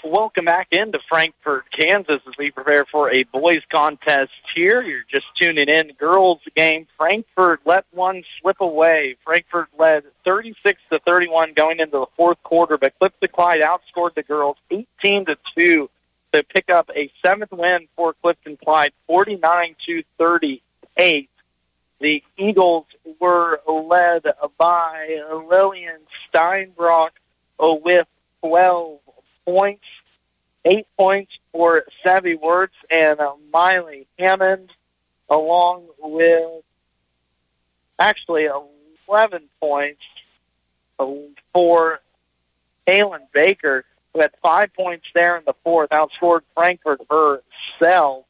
Welcome back into Frankfort, Kansas, as we prepare for a boys contest here. You're just tuning in. Girls game. Frankfort let one slip away. Frankfort led 36-31 going into the fourth quarter, but Clifton-Clyde outscored the girls 18-2 to pick up a seventh win for Clifton-Clyde, 49-38. The Eagles were led by Lillian Steinbrock with 12 points, 8 points for Savvy Wirtz and Miley Hammond, along with 11 points for Kaylin Baker, who had 5 points there in the fourth, outscored Frankfort herself.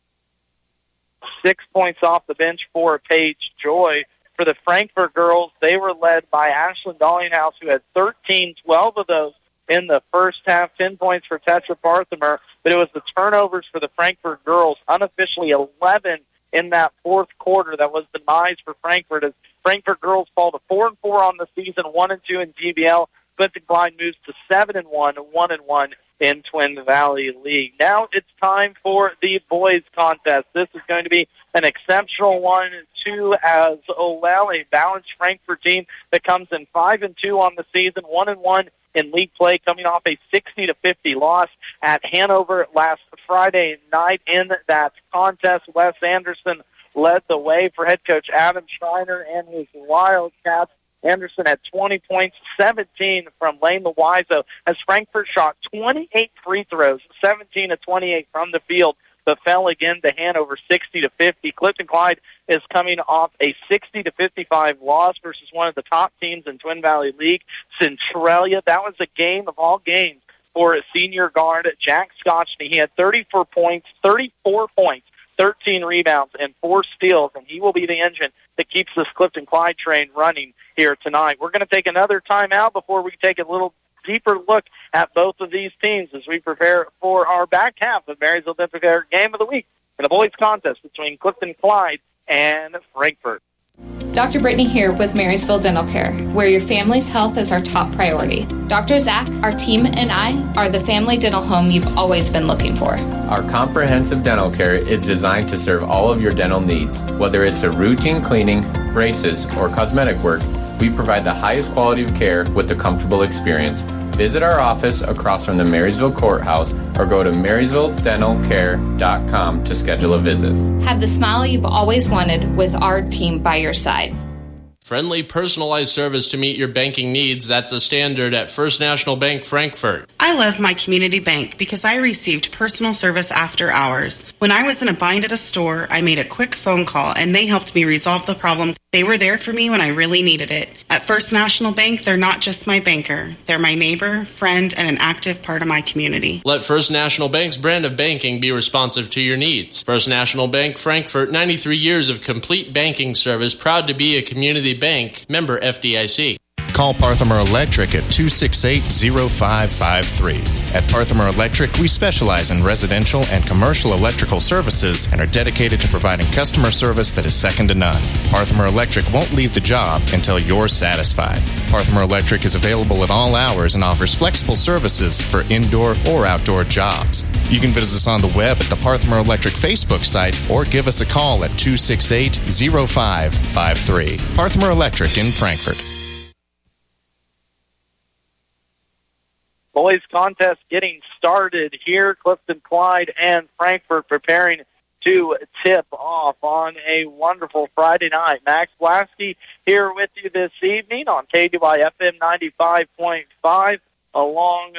6 points off the bench for Paige Joy. For the Frankfort girls, they were led by Ashlyn Dollinghouse, who had 13, 12 of those in the first half, 10 points for Tetra Parthimer, but it was the turnovers for the Frankfort girls, unofficially 11 in that fourth quarter. That was the demise for Frankfort, as Frankfort girls fall to 4-4 on the season, 1-2 in GBL. Clifton-Clyde moves to 7-1, 1-1 in Twin Valley League. Now it's time for the boys contest. This is going to be an exceptional one, too, as well. A balanced Frankfort team that comes in 5-2 on the season, 1-1 in league play, coming off a 60-50 loss at Hanover last Friday night in that contest. Wes Anderson led the way for head coach Adam Schreiner and his Wildcats. Anderson had 20 points, 17 from Lane Loizo, as Frankfort shot 28 free throws, 17-28 from the field, but fell again to Hanover 60-50. Clifton-Clyde is coming off a 60-55 loss versus one of the top teams in Twin Valley League, Centralia. That was a game of all games for a senior guard, Jack Scotchney. He had 34 points, 13 rebounds, and 4 steals, and he will be the engine that keeps this Clifton-Clyde train running here tonight. We're going to take another timeout before we take a little deeper look at both of these teams as we prepare for our back half of Marysville Dental Care Game of the Week in a boys contest between Clifton-Clyde and Frankfort. Dr. Brittany here with Marysville Dental Care, where your family's health is our top priority. Dr. Zach, our team, and I are the family dental home you've always been looking for. Our comprehensive dental care is designed to serve all of your dental needs. Whether it's a routine cleaning, braces, or cosmetic work, we provide the highest quality of care with a comfortable experience. Visit our office across from the Marysville Courthouse or go to marysvilledentalcare.com to schedule a visit. Have the smile you've always wanted with our team by your side. Friendly, personalized service to meet your banking needs. That's a standard at First National Bank, Frankfort. I love my community bank because I received personal service after hours. When I was in a bind at a store, I made a quick phone call and they helped me resolve the problem. They were there for me when I really needed it. At First National Bank, they're not just my banker. They're my neighbor, friend, and an active part of my community. Let First National Bank's brand of banking be responsive to your needs. First National Bank, Frankfort, 93 years of complete banking service, proud to be a community bank, member FDIC. Call Parthimer Electric at 268-0553. At Parthimer Electric, we specialize in residential and commercial electrical services and are dedicated to providing customer service that is second to none. Parthimer Electric won't leave the job until you're satisfied. Parthimer Electric is available at all hours and offers flexible services for indoor or outdoor jobs. You can visit us on the web at the Parthimer Electric Facebook site or give us a call at 268-0553. Parthimer Electric in Frankfort. Boys contest getting started here. Clifton-Clyde and Frankfort preparing to tip off on a wonderful Friday night. Max Blasky here with you this evening on KDY FM 95.5, along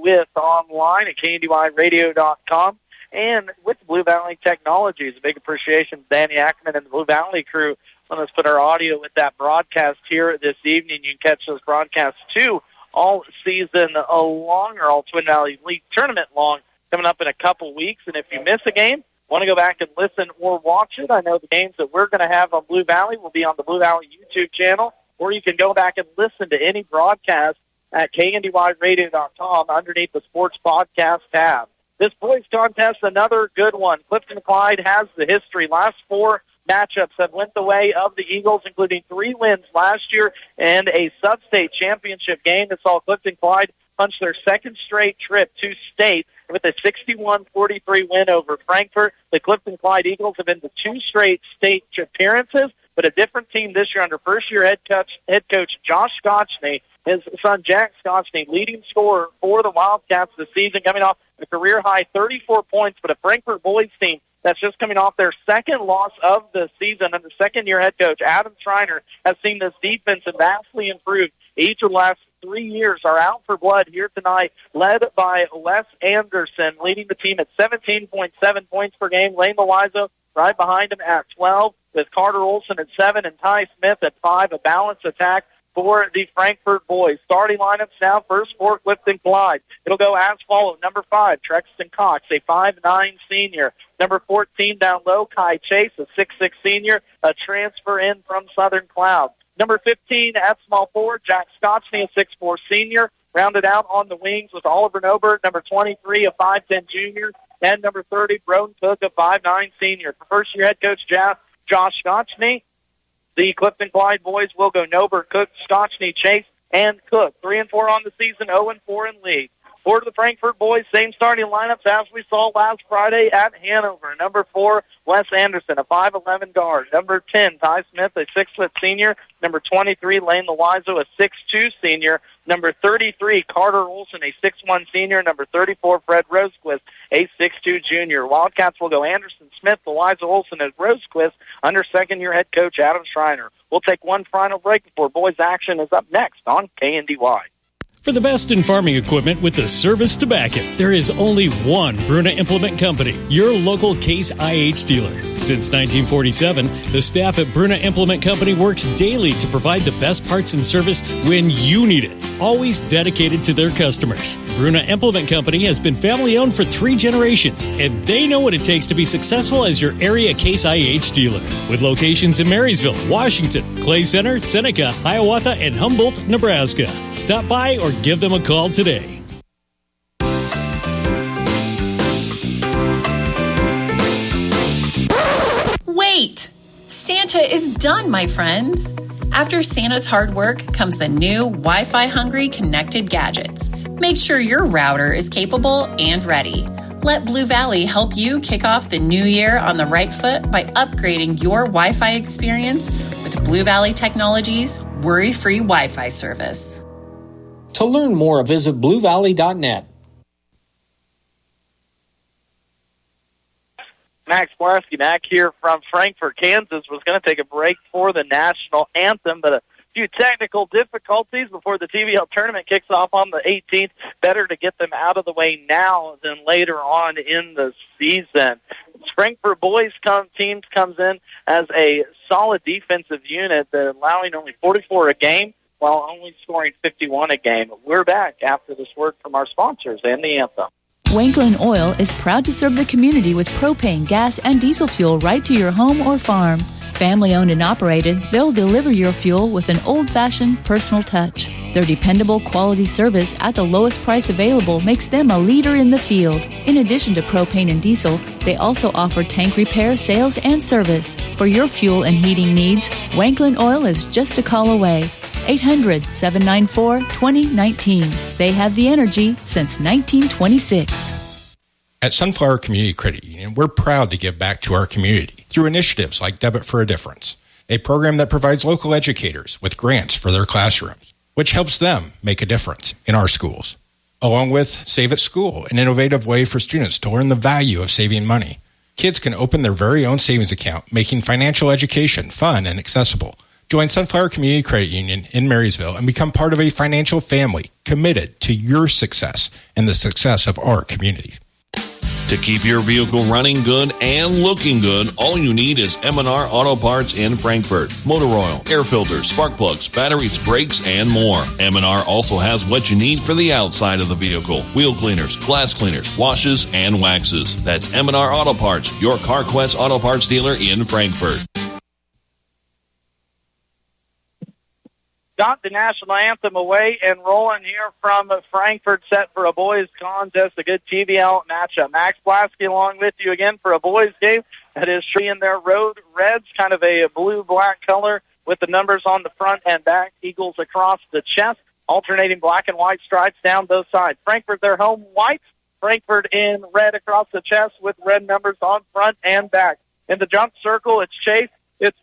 with online at KDYRadio.com, and with Blue Valley Technologies. A big appreciation to Danny Ackerman and the Blue Valley crew. Letting us put our audio with that broadcast here this evening. You can catch those broadcasts too all season long, or all Twin Valley League tournament long, coming up in a couple weeks. And if you miss a game, want to go back and listen or watch it, I know the games that we're going to have on Blue Valley will be on the Blue Valley YouTube channel, or you can go back and listen to any broadcast at kndyradio.com underneath the Sports Podcast tab. This boys contest, another good one. Clifton-Clyde has the history. Last 4 matchups have went the way of the Eagles, including 3 wins last year and a sub-state championship game that saw Clifton-Clyde punched their second straight trip to state with a 61-43 win over Frankfort. The Clifton-Clyde Eagles have been to 2 straight state appearances, but a different team this year under first-year head coach Josh Scotchney. His son Jack Scotchney, leading scorer for the Wildcats this season, coming off a career-high 34 points, but a Frankfort boys team that's just coming off their second loss of the season under second-year head coach Adam Schreiner has seen this defense vastly improved. Each of the last 3 years are out for blood here tonight, led by Wes Anderson, leading the team at 17.7 points per game. Lane Loizo right behind him at 12, with Carter Olson at 7 and Ty Smith at 5, a balanced attack for the Frankfort boys. Starting lineups now, first for Clifton-Clyde. It'll go as follows. Number 5, Trexton Cox, a 5'9 senior. Number 14 down low, Kai Chase, a 6'6 senior, a transfer in from Southern Cloud. Number 15 at small forward, Jack Scotchney, a 6'4 senior. Rounded out on the wings with Oliver Nobert, number 23, a 5'10 junior. And number 30, Broden Cook, a 5'9 senior. For first-year head coach Josh Scotchney, the Clifton-Clyde boys will go Nobert, Cook, Scotchney, Chase, and Cook. 3-4 on the season, 0-4 in league. For the Frankfort boys, same starting lineups as we saw last Friday at Hanover. Number 4, Wes Anderson, a 5'11 guard. Number 10, Ty Smith, a 6' senior. Number 23, Lane Loizo, a 6'2 senior. Number 33, Carter Olson, a 6'1 senior. Number 34, Fred Rosequist, a 6'2 junior. Wildcats will go Anderson, Smith, Loizo, Olson, and Rosequist under second-year head coach Adam Schreiner. We'll take one final break before boys action is up next on KNDY. For the best in farming equipment with the service to back it, there is only one Bruna Implement Company, your local Case IH dealer. Since 1947, the staff at Bruna Implement Company works daily to provide the best parts and service when you need it, always dedicated to their customers. Bruna Implement Company has been family-owned for 3 generations, and they know what it takes to be successful as your area Case IH dealer. With locations in Marysville, Washington, Clay Center, Seneca, Hiawatha, and Humboldt, Nebraska. Stop by or give them a call today. Wait! Santa is done, my friends. After Santa's hard work comes the new Wi-Fi hungry connected gadgets. Make sure your router is capable and ready. Let Blue Valley help you kick off the new year on the right foot by upgrading your Wi-Fi experience with Blue Valley Technologies' worry-free Wi-Fi service. To learn more, visit bluevalley.net. Max Blasky back here from Frankfort, Kansas, was going to take a break for the national anthem, but a few technical difficulties before the TVL tournament kicks off on the 18th. Better to get them out of the way now than later on in the season. Frankfort boys teams comes in as a solid defensive unit, allowing only 44 a game, while only scoring 51 a game. We're back after this word from our sponsors and the anthem. Wanklin Oil is proud to serve the community with propane, gas, and diesel fuel right to your home or farm. Family owned and operated, they'll deliver your fuel with an old-fashioned personal touch. Their dependable quality service at the lowest price available makes them a leader in the field. In addition to propane and diesel, they also offer tank repair, sales, and service. For your fuel and heating needs, Wanklin Oil is just a call away. 800-794-2019. They have the energy since 1926. At Sunflower Community Credit Union, we're proud to give back to our community through initiatives like Debit for a Difference, a program that provides local educators with grants for their classrooms, which helps them make a difference in our schools, along with Save at School, an innovative way for students to learn the value of saving money. Kids can open their very own savings account, making financial education fun and accessible. Join Sunflower Community Credit Union in Marysville and become part of a financial family committed to your success and the success of our community. To keep your vehicle running good and looking good, all you need is M&R Auto Parts in Frankfort. Motor oil, air filters, spark plugs, batteries, brakes, and more. M&R also has what you need for the outside of the vehicle. Wheel cleaners, glass cleaners, washes, and waxes. That's M&R Auto Parts, your CarQuest Auto Parts dealer in Frankfort. Got the national anthem away and rolling here from Frankfort, set for a boys contest, a good TVL matchup. Max Blasky along with you again for a boys game. That is in their road reds, kind of a blue-black color with the numbers on the front and back, eagles across the chest. alternating black and white stripes down both sides. Frankfort, their home whites. Frankfort in red across the chest with red numbers on front and back. In the jump circle, it's Chase. It's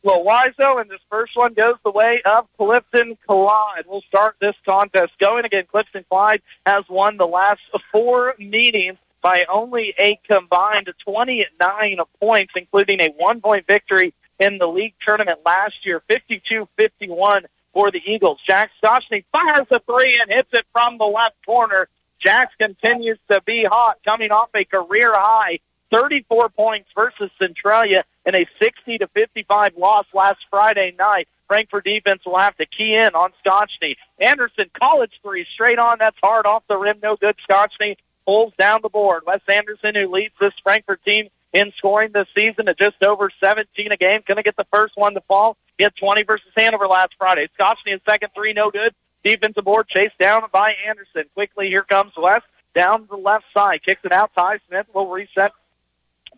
Loizo, and this first one goes the way of Clifton-Clyde. We'll start this contest going again. Clifton-Clyde has won the last 4 meetings by only a combined 29 points, including a 1-point victory in the league tournament last year, 52-51 for the Eagles. Jack Stoshny fires a 3 and hits it from the left corner. Jax continues to be hot, coming off a career-high 34 points versus Centralia in a 60-55 loss last Friday night. Frankfort defense will have to key in on Stoshny. Anderson, college 3, straight on. That's hard off the rim. No good. Stoshny pulls down the board. Wes Anderson, who leads this Frankfort team in scoring this season at just over 17 a game, going to get the first one to fall. He had 20 versus Hanover last Friday. Stoshny, his second 3, no good. Defensive board chased down by Anderson. Quickly, here comes West down the left side. Kicks it out. Ty Smith will reset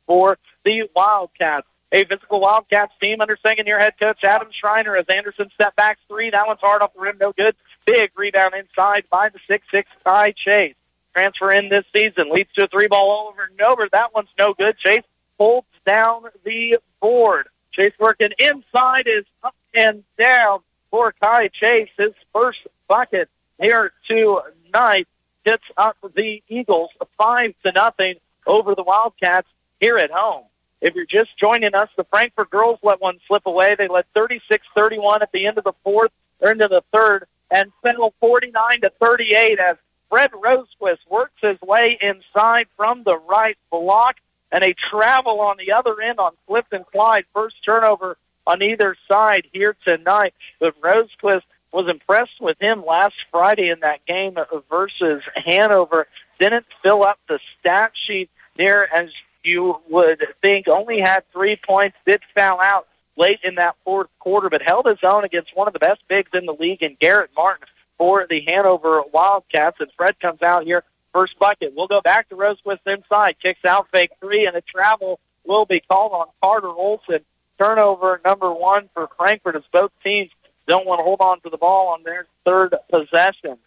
for the Wildcats. A physical Wildcats team under second-year head coach Adam Schreiner as Anderson step backs 3. That one's hard off the rim, no good. Big rebound inside by the 6'6" Ty Chase. Transfer in this season leads to a 3-ball all over and over. That one's no good. Chase holds down the board. Chase working inside is up and down for Ty Chase. His first bucket here tonight hits up the Eagles 5-0 over the Wildcats here at home. If you're just joining us, the Frankfort girls let one slip away. They led 36-31 at the end of the fourth, or into the third, and fell 49-38 as Fred Rosequist works his way inside from the right block, and a travel on the other end on Clifton-Clyde. First turnover on either side here tonight. But Rosequist was impressed with him last Friday in that game versus Hanover. Didn't fill up the stat sheet there as you would think. Only had 3 points. Did foul out late in that fourth quarter, but held his own against one of the best bigs in the league in Garrett Martin for the Hanover Wildcats. And Fred comes out here, first bucket. We'll go back to Rosequist inside. Kicks out, fake 3, and a travel will be called on Carter Olson. Turnover number 1 for Frankfort as both teams don't want to hold on to the ball on their third possession.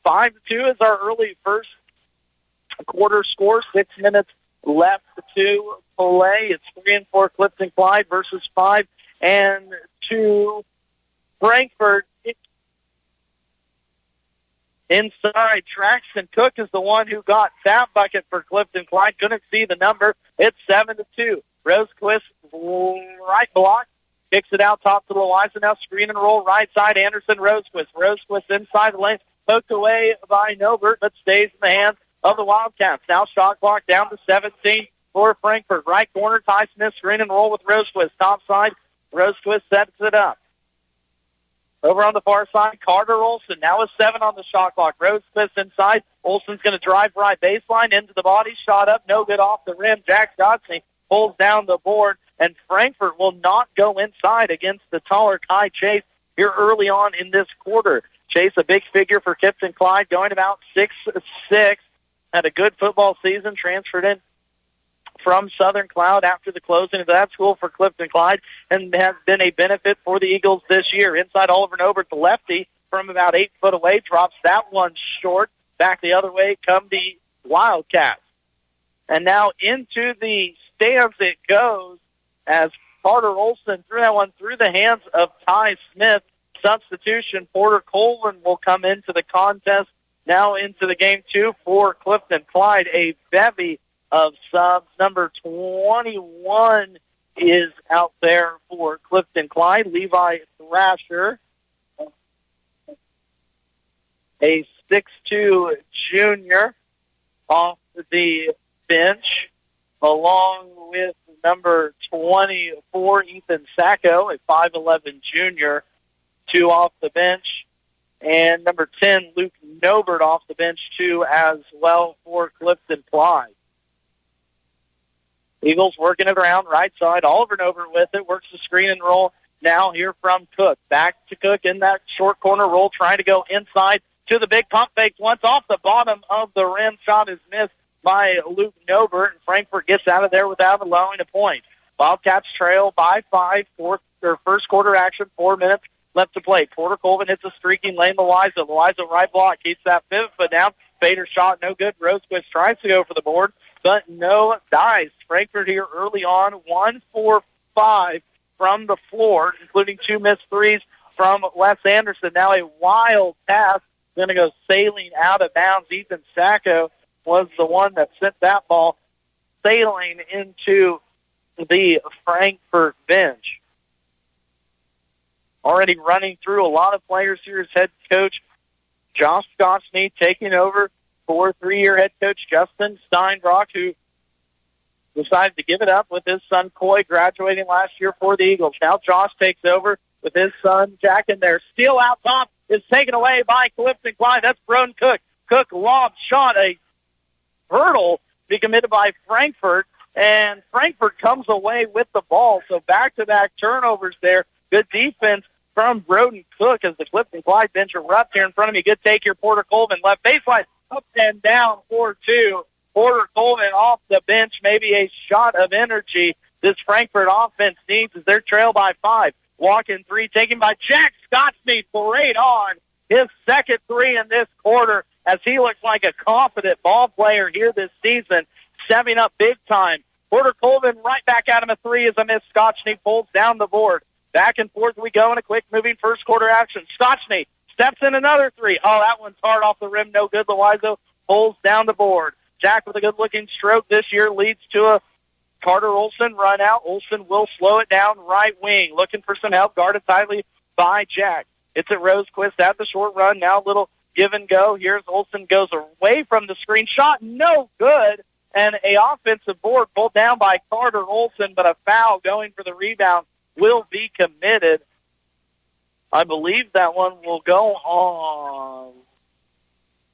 5-2 is our early first quarter score. 6 minutes left to play. It's 3-4 Clifton-Clyde versus 5-2 Frankfort. Inside, Traxton Cook is the one who got that bucket for Clifton-Clyde. Couldn't see the number. It's 7-2. Rosequist right block. Kicks it out top to Loiza. Now screen and roll right side. Anderson, Rosequist. Rosequist inside the lane. Poked away by Novert, but stays in the hands of the Wildcats. Now shot clock down to 17 for Frankfort. Right corner, Ty Smith, screen and roll with Rosequist. Top side, Rosequist sets it up. Over on the far side, Carter Olson. Now a 7 on the shot clock. Rosequist inside. Olson's going to drive right baseline into the body. Shot up, no good off the rim. Jack Dodson pulls down the board, and Frankfort will not go inside against the taller Ty Chase here early on in this quarter. Chase, a big figure for Clifton-Clyde, going about 6'6". Had a good football season, transferred in from Southern Cloud after the closing of that school for Clifton-Clyde, and has been a benefit for the Eagles this year. Inside Oliver Novert, the lefty, from about 8 foot away, drops that one short. Back the other way come the Wildcats. And now into the stands it goes as Carter Olson threw that one through the hands of Ty Smith. Substitution, Porter Colvin will come into the contest. Now into the game 2 for Clifton-Clyde, a bevy of subs. Number 21 is out there for Clifton-Clyde. Levi Thrasher, a 6'2 junior, off the bench, along with number 24, Ethan Sacco, a 5'11 junior, 2 off the bench. And number 10, Luke Novert off the bench, 2 as well for Clifton-Clyde. Eagles working it around right side. Oliver Novert with it, works the screen and roll. Now here from Cook. Back to Cook in that short corner roll, trying to go inside to the big pump fake. Once off the bottom of the rim, shot is missed by Luke Novert, and Frankfort gets out of there without allowing a point. Wildcats trail by 5, first quarter action, 4 minutes left to play. Porter Colvin hits a streaking lane. Loiza right block, keeps that pivot foot down. Fader shot, no good. Rosequist tries to go for the board, but no dice. Frankfort here early on, 1-4-5 from the floor, including 2 missed threes from Wes Anderson. Now a wild pass, going to go sailing out of bounds. Ethan Sacco was the one that sent that ball sailing into the Frankfort bench. Already running through a lot of players here is head coach Josh Scotchney, taking over for 3-year head coach Justin Steinbrock, who decided to give it up with his son Coy graduating last year for the Eagles. Now Josh takes over with his son Jack in there. Steal out top is taken away by Clifton-Clyde. That's Broden Cook. Cook lob shot, a hurdle to be committed by Frankfort, and Frankfort comes away with the ball. So back-to-back turnovers there. Good defense from Broden Cook as the Clifton-Clyde bench erupt here in front of me. Good take here, Porter Colvin. Left baseline, up and down 4-2. Porter Colvin off the bench, maybe a shot of energy this Frankfort offense needs as they're trailed by 5. Walk-in 3 taken by Jack Scotchney. Parade on his second 3 in this quarter as he looks like a confident ball player here this season, stepping up big time. Porter Colvin right back at him a 3 as a miss. Scotchney pulls down the board. Back and forth we go in a quick-moving first-quarter action. Scotchney steps in another 3. Oh, that one's hard off the rim. No good. Loiza pulls down the board. Jack with a good-looking stroke this year leads to a Carter Olson run out. Olson will slow it down right wing. Looking for some help. Guarded tightly by Jack. It's at Rosequist at the short run. Now a little give and go. Here's Olson goes away from the screen. Shot no good. And a offensive board pulled down by Carter Olson, but a foul going for the rebound will be committed. I believe that one will go on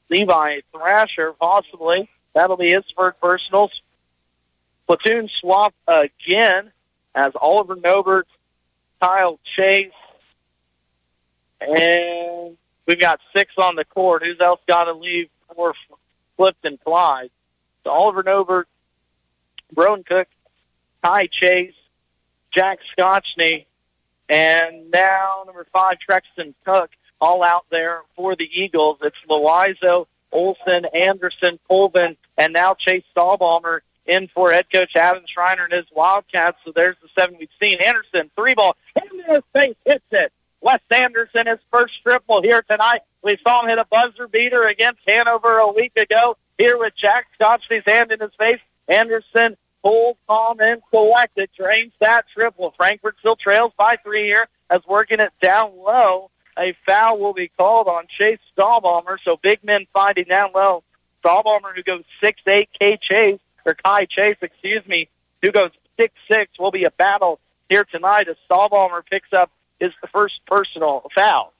Levi Thrasher, possibly. That'll be his first personals. Platoon swap again as Oliver Nobert, Kyle Chase, and we've got 6 on the court. Who's else got to leave for Clifton-Clyde? So Oliver Nobert, Broden Cook, Ty Chase, Jack Scotchney, and now number 5, Trexton Cook, all out there for the Eagles. It's Loizo, Olson, Anderson, Colvin, and now Chase Stahlbaumer in for head coach Adam Schreiner and his Wildcats. So there's the 7 we've seen. Anderson, 3-ball, into his face, hits it. Wes Anderson, his first triple here tonight. We saw him hit a buzzer beater against Hanover a week ago. Here with Jack Scotchney's hand in his face, Anderson cold, calm, and collected, drains that triple. Frankfort still trails by 3 here as working it down low. A foul will be called on Chase Stahlbaumer, so big men fighting down low. Stahlbaumer, who goes 6'8", Kai Chase, who goes 6'6", will be a battle here tonight as Stahlbaumer picks up his first personal foul.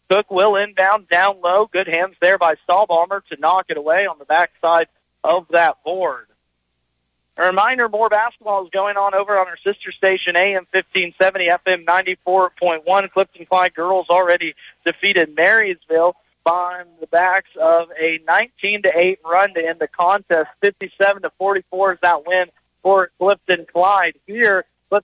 Cook will inbound down low. Good hands there by Stahlbaumer to knock it away on the backside of that board. A reminder, more basketball is going on over on our sister station, AM 1570, FM 94.1. Clifton-Clyde girls already defeated Marysville on the backs of a 19-8 run to end the contest. 57-44 is that win for Clifton-Clyde. Here, for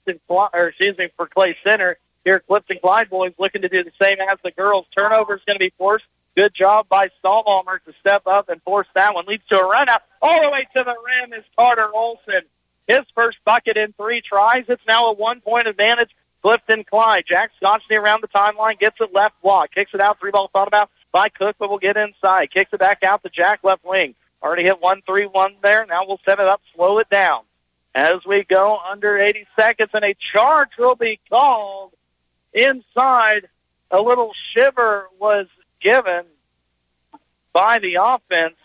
Clay Center. Here, Clifton-Clyde boys looking to do the same as the girls. Turnover is going to be forced. Good job by Stahlbaumer to step up and force that one. Leads to a run out. All the way to the rim is Carter Olson. His first bucket in 3 tries. It's now a 1-point advantage. Clifton-Clyde. Jack Scotchney around the timeline. Gets it left block. Kicks it out. 3-ball thought about by Cook, but will get inside. Kicks it back out to Jack left wing. Already hit 1-3-1 there. Now we'll set it up, slow it down. As we go under 80 seconds, and a charge will be called inside. A little shiver was given by the offense.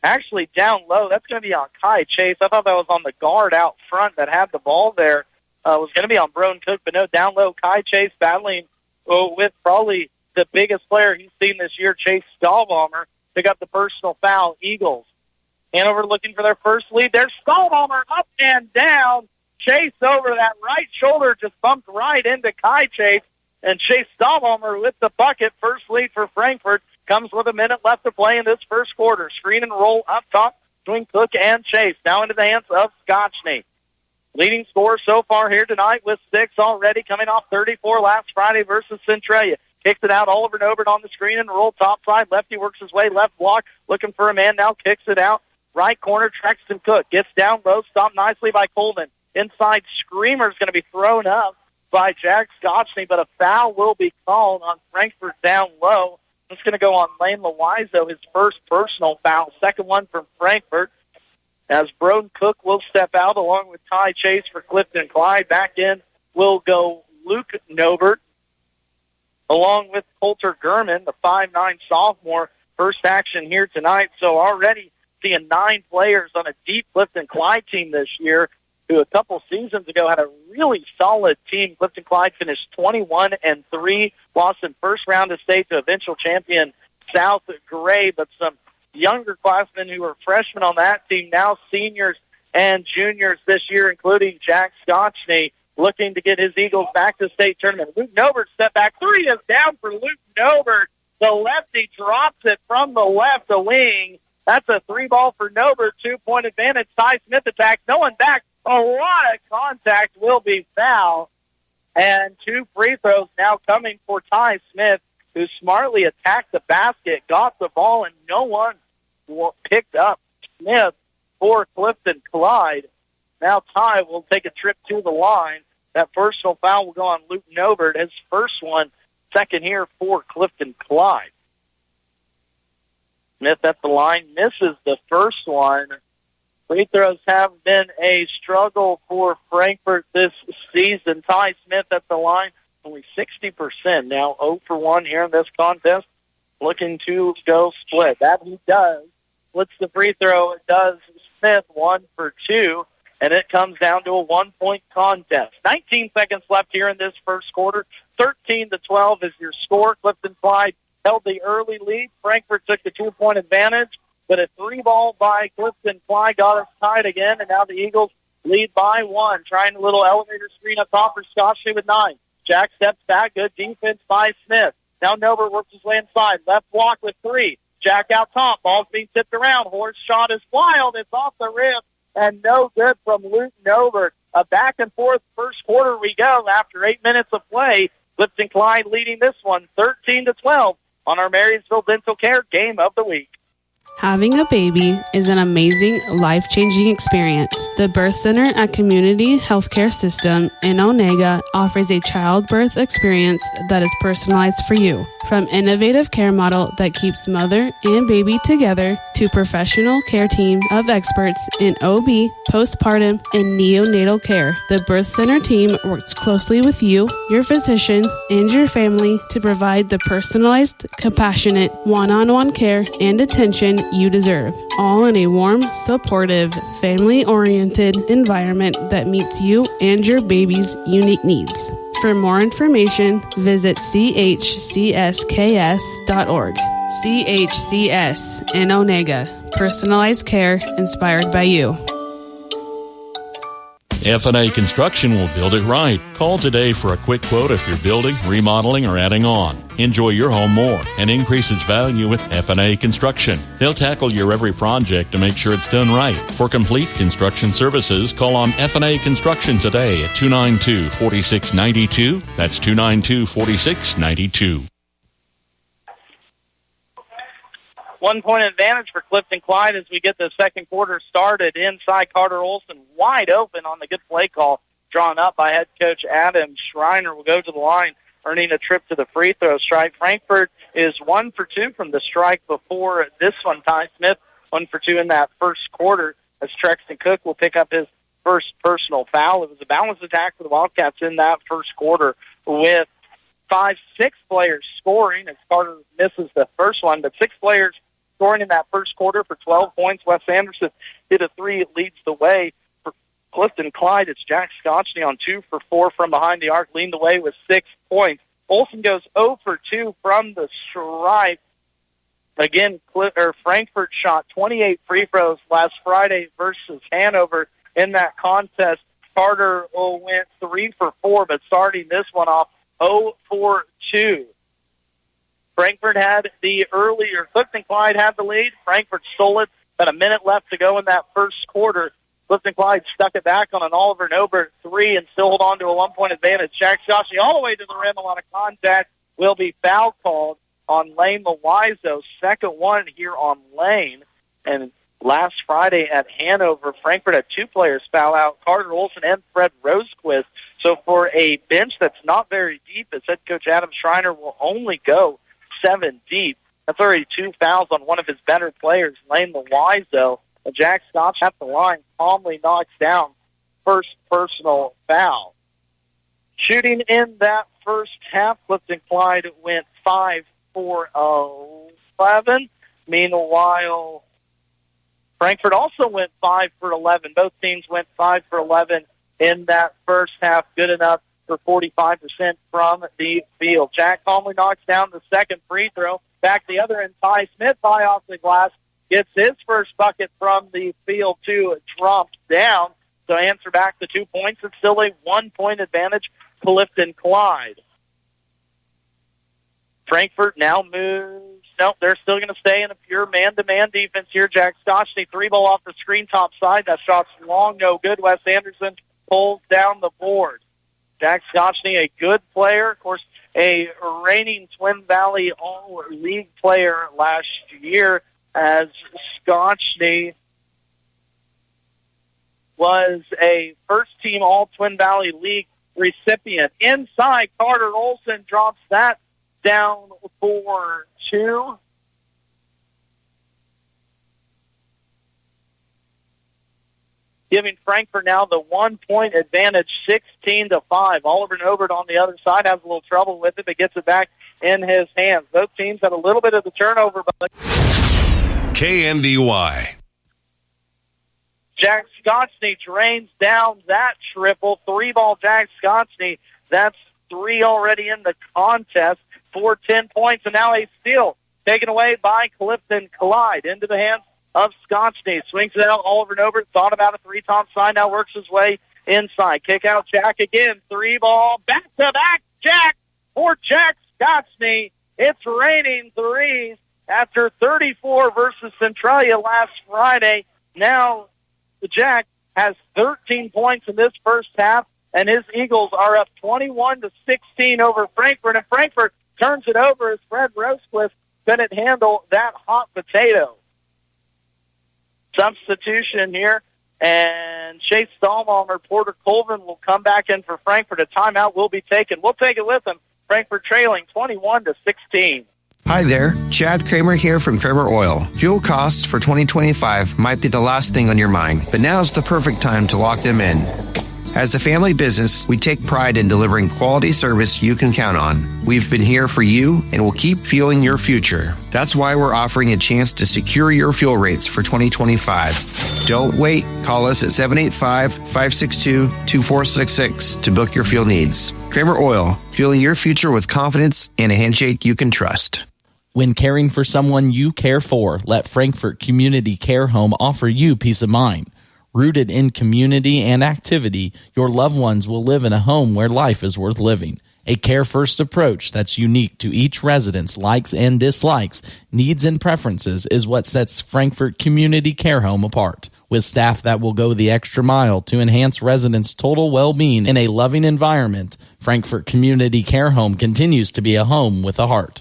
Actually, down low, that's going to be on Kai Chase. I thought that was on the guard out front that had the ball there. Was going to be on Broden Cook, but no, down low, Kai Chase battling with probably the biggest player he's seen this year, Chase Stahlbaumer, pick up the personal foul. Eagles. Hanover looking for their first lead. There's Stahlbaumer up and down. Chase over that right shoulder just bumped right into Kai Chase. And Chase Stahlbaumer with the bucket. First lead for Frankfort. Comes with a minute left to play in this first quarter. Screen and roll up top between Cook and Chase. Now into the hands of Scotchney. Leading scorer so far here tonight with 6 already, coming off 34 last Friday versus Centralia. Kicks it out, Oliver Nobert on the screen and roll top side. Lefty works his way, left block, looking for a man now, kicks it out. Right corner, Trexton Cook gets down low, stopped nicely by Coleman. Inside screamer is going to be thrown up by Jack Scotchney, but a foul will be called on Frankfort down low. It's going to go on Lane Loizo, his first personal foul, second one from Frankfort. As Broden Cook will step out along with Ty Chase for Clifton-Clyde. Back in will go Luke Nobert along with Coulter Gurman, the 5'9 sophomore. First action here tonight. So already seeing 9 players on a deep Clifton-Clyde team this year who a couple seasons ago had a really solid team. Clifton-Clyde finished 21-3, lost in first round of state to eventual champion South Gray, but some younger classmen who are freshmen on that team, now seniors and juniors this year, including Jack Scotchney, looking to get his Eagles back to the state tournament. Luke Nobert step back. 3 is down for Luke Nobert. The lefty drops it from the left wing. That's a 3-ball for Nobert, 2-point advantage. Ty Smith attacks. No one back. A lot of contact will be foul. And 2 free throws now coming for Ty Smith, who smartly attacked the basket, got the ball, and no one picked up Smith for Clifton-Clyde. Now Ty will take a trip to the line. That personal foul will go on Luke Nobert, his first one, second here for Clifton-Clyde. Smith at the line, misses the first one. Free throws have been a struggle for Frankfort this season. Ty Smith at the line, only 60%. Now 0 for 1 here in this contest, looking to go split. That he does. Splits the free throw. It does Smith 1 for 2, and it comes down to a 1-point contest. 19 seconds left here in this first quarter. 13-12 is your score. Clifton-Clyde held the early lead. Frankfort took the 2-point advantage, but a 3-ball by Clifton-Clyde got us tied again, and now the Eagles lead by 1. Trying a little elevator screen up top for Scotchney with 9. Jack steps back. Good defense by Smith. Now Nobert works his way inside. Left block with 3. Jack out top. Ball's being tipped around. Horse shot is wild. It's off the rim, and no good from Luke Nobert. A back-and-forth first quarter we go after 8 minutes of play. Clifton-Clyde leading this one 13-12 on our Marysville Dental Care Game of the Week. Having a baby is an amazing, life-changing experience. The Birth Center at Community Healthcare System in Onega offers a childbirth experience that is personalized for you. From innovative care model that keeps mother and baby together to professional care team of experts in OB, postpartum, and neonatal care, the Birth Center team works closely with you, your physician, and your family to provide the personalized, compassionate, one-on-one care and attention you deserve, all in a warm, supportive, family-oriented environment that meets you and your baby's unique needs. For more information, visit chcsks.org. CHCS in Onega. Personalized care inspired by you. F&A Construction will build it right. Call today for a quick quote if you're building, remodeling, or adding on. Enjoy your home more and increase its value with F&A Construction. They'll tackle your every project to make sure it's done right. For complete construction services, call on F&A Construction today at 292-4692. That's 292-4692. 1-point advantage for Clifton-Clyde as we get the second quarter started. Inside, Carter Olson wide open on the good play call drawn up by head coach Adam Schreiner. Will go to the line, earning a trip to the free throw strike. Frankfort is 1 for 2 from the strike before this one. Ty Smith 1 for 2 in that first quarter as Trexton Cook will pick up his first personal foul. It was a balanced attack for the Wildcats in that first quarter with 5-6 players scoring as Carter misses the first one, but 6 players scoring in that first quarter for 12 points. Wes Anderson hit a 3. It leads the way for Clifton-Clyde. It's Jack Scotchney on 2 for 4 from behind the arc, leading the way with 6 points. Olsen goes 0 for 2 from the stripe. Again, Frankfort shot 28 free throws last Friday versus Hanover in that contest. Carter went 3 for 4, but starting this one off 0 for 2. Frankfort had the earlier, Clifton-Clyde had the lead. Frankfort stole it. About a minute left to go in that first quarter. Clifton-Clyde stuck it back on an Oliver Nobert 3 and still hold on to a 1-point advantage. Jack Scotchney all the way to the rim. A lot of contact. Will be foul called on Lane Mawizo. Second one here on Lane. And last Friday at Hanover, Frankfort had 2 players foul out, Carter Olson and Fred Rosequist. So for a bench that's not very deep, as head coach Adam Schreiner will only go 7 deep. That's already 2 fouls on one of his better players, Lane Mawizo. Jack Scotch at the line calmly knocks down first personal foul. Shooting in that first half, Clifton-Clyde went 5 for 11. Meanwhile, Frankfort also went 5 for 11. Both teams went 5 for 11 in that first half. Good enough for 45% from the field. Jack calmly knocks down the second free throw. Back the other end, Ty Smith high off the glass. Gets his first bucket from the field to drop down. So answer back the 2 points. It's still a 1-point advantage, Clifton-Clyde. Frankfort now moves. Nope, they're still going to stay in a pure man-to-man defense here. Jack Scotchney, 3-ball off the screen top side. That shot's long, no good. Wes Anderson pulls down the board. Jack Scotchney, a good player. Of course, a reigning Twin Valley All-League player last year, as Scotchney was a first-team All-Twin Valley League recipient. Inside, Carter Olson drops that down for 2. Giving Frankfort now the 1-point advantage, 16-5. Oliver Nobert on the other side has a little trouble with it, but gets it back in his hands. Both teams had a little bit of the turnover, but KNDY. Jack Scotchney drains down that triple. 3-ball Jack Scotchney. That's 3 already in the contest for 10 points, and now a steal taken away by Clifton-Clyde into the hands of Scotchney. Swings it out. Oliver Nobert thought about a 3 top side. Now works his way inside. Kick out Jack again. 3-ball. Back-to-back Jack for Jack Scotchney. It's raining threes after 34 versus Centralia last Friday. Now the Jack has 13 points in this first half, and his Eagles are up 21-16 over Frankfort. And Frankfort turns it over as Fred Rosequist couldn't handle that hot potato. Substitution here, and Chase Stahlmalmer, Porter Colvin will come back in for Frankfort. A timeout will be taken. We'll take it with them. Frankfort trailing 21-16. Hi there, Chad Kramer here from Kramer Oil. Fuel costs for 2025 might be the last thing on your mind, but now's the perfect time to lock them in. As a family business, we take pride in delivering quality service you can count on. We've been here for you and will keep fueling your future. That's why we're offering a chance to secure your fuel rates for 2025. Don't wait. Call us at 785-562-2466 to book your fuel needs. Kramer Oil, fueling your future with confidence and a handshake you can trust. When caring for someone you care for, let Frankfort Community Care Home offer you peace of mind. Rooted in community and activity, your loved ones will live in a home where life is worth living. A care-first approach that's unique to each resident's likes and dislikes, needs and preferences is what sets Frankfort Community Care Home apart. With staff that will go the extra mile to enhance residents' total well-being in a loving environment, Frankfort Community Care Home continues to be a home with a heart.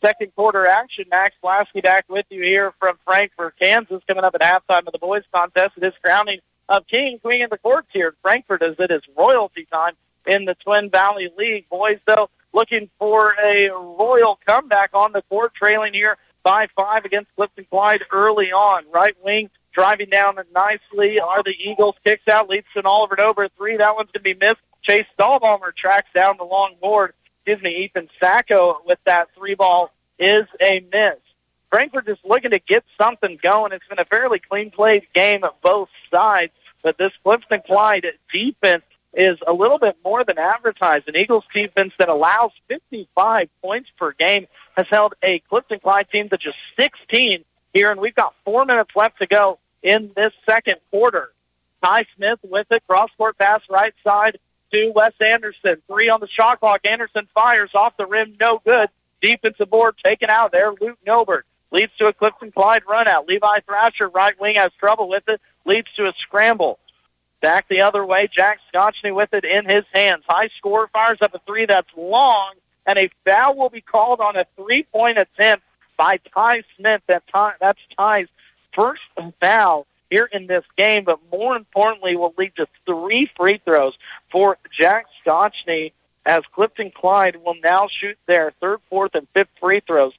Second quarter action. Max Lasky back with you here from Frankfort, Kansas, coming up at halftime of the boys contest. It is crowning of King, Queen of the courts here in Frankfort, as it is royalty time in the Twin Valley League. Boys, though, looking for a royal comeback on the court, trailing here by 5 against Clifton-Clyde early on. Right wing driving down nicely are the Eagles. Kicks out, leads to an Oliver Nobert 3. That one's going to be missed. Chase Stahlbalmer tracks down the long board. Ethan Sacco with that 3-ball is a miss. Frankfort just looking to get something going. It's been a fairly clean played game at both sides, but this Clifton-Clyde defense is a little bit more than advertised. An Eagles defense that allows 55 points per game has held a Clifton-Clyde team to just 16 here, and we've got 4 minutes left to go in this second quarter. Ty Smith with it, cross-court pass right side to Wes Anderson. 3 on the shot clock. Anderson fires off the rim, no good. Defensive board taken out there. Luke Nobert leads to a Clifton-Clyde run out. Levi Thrasher, right wing, has trouble with it, leads to a scramble. Back the other way, Jack Scotchney with it in his hands. High score, fires up a three that's long, and a foul will be called on a three-point attempt by Ty Smith. That's Ty's first foul here in this game, but more importantly will lead to 3 free throws for Jack Scotchney, as Clifton-Clyde will now shoot their third, fourth, and fifth free throws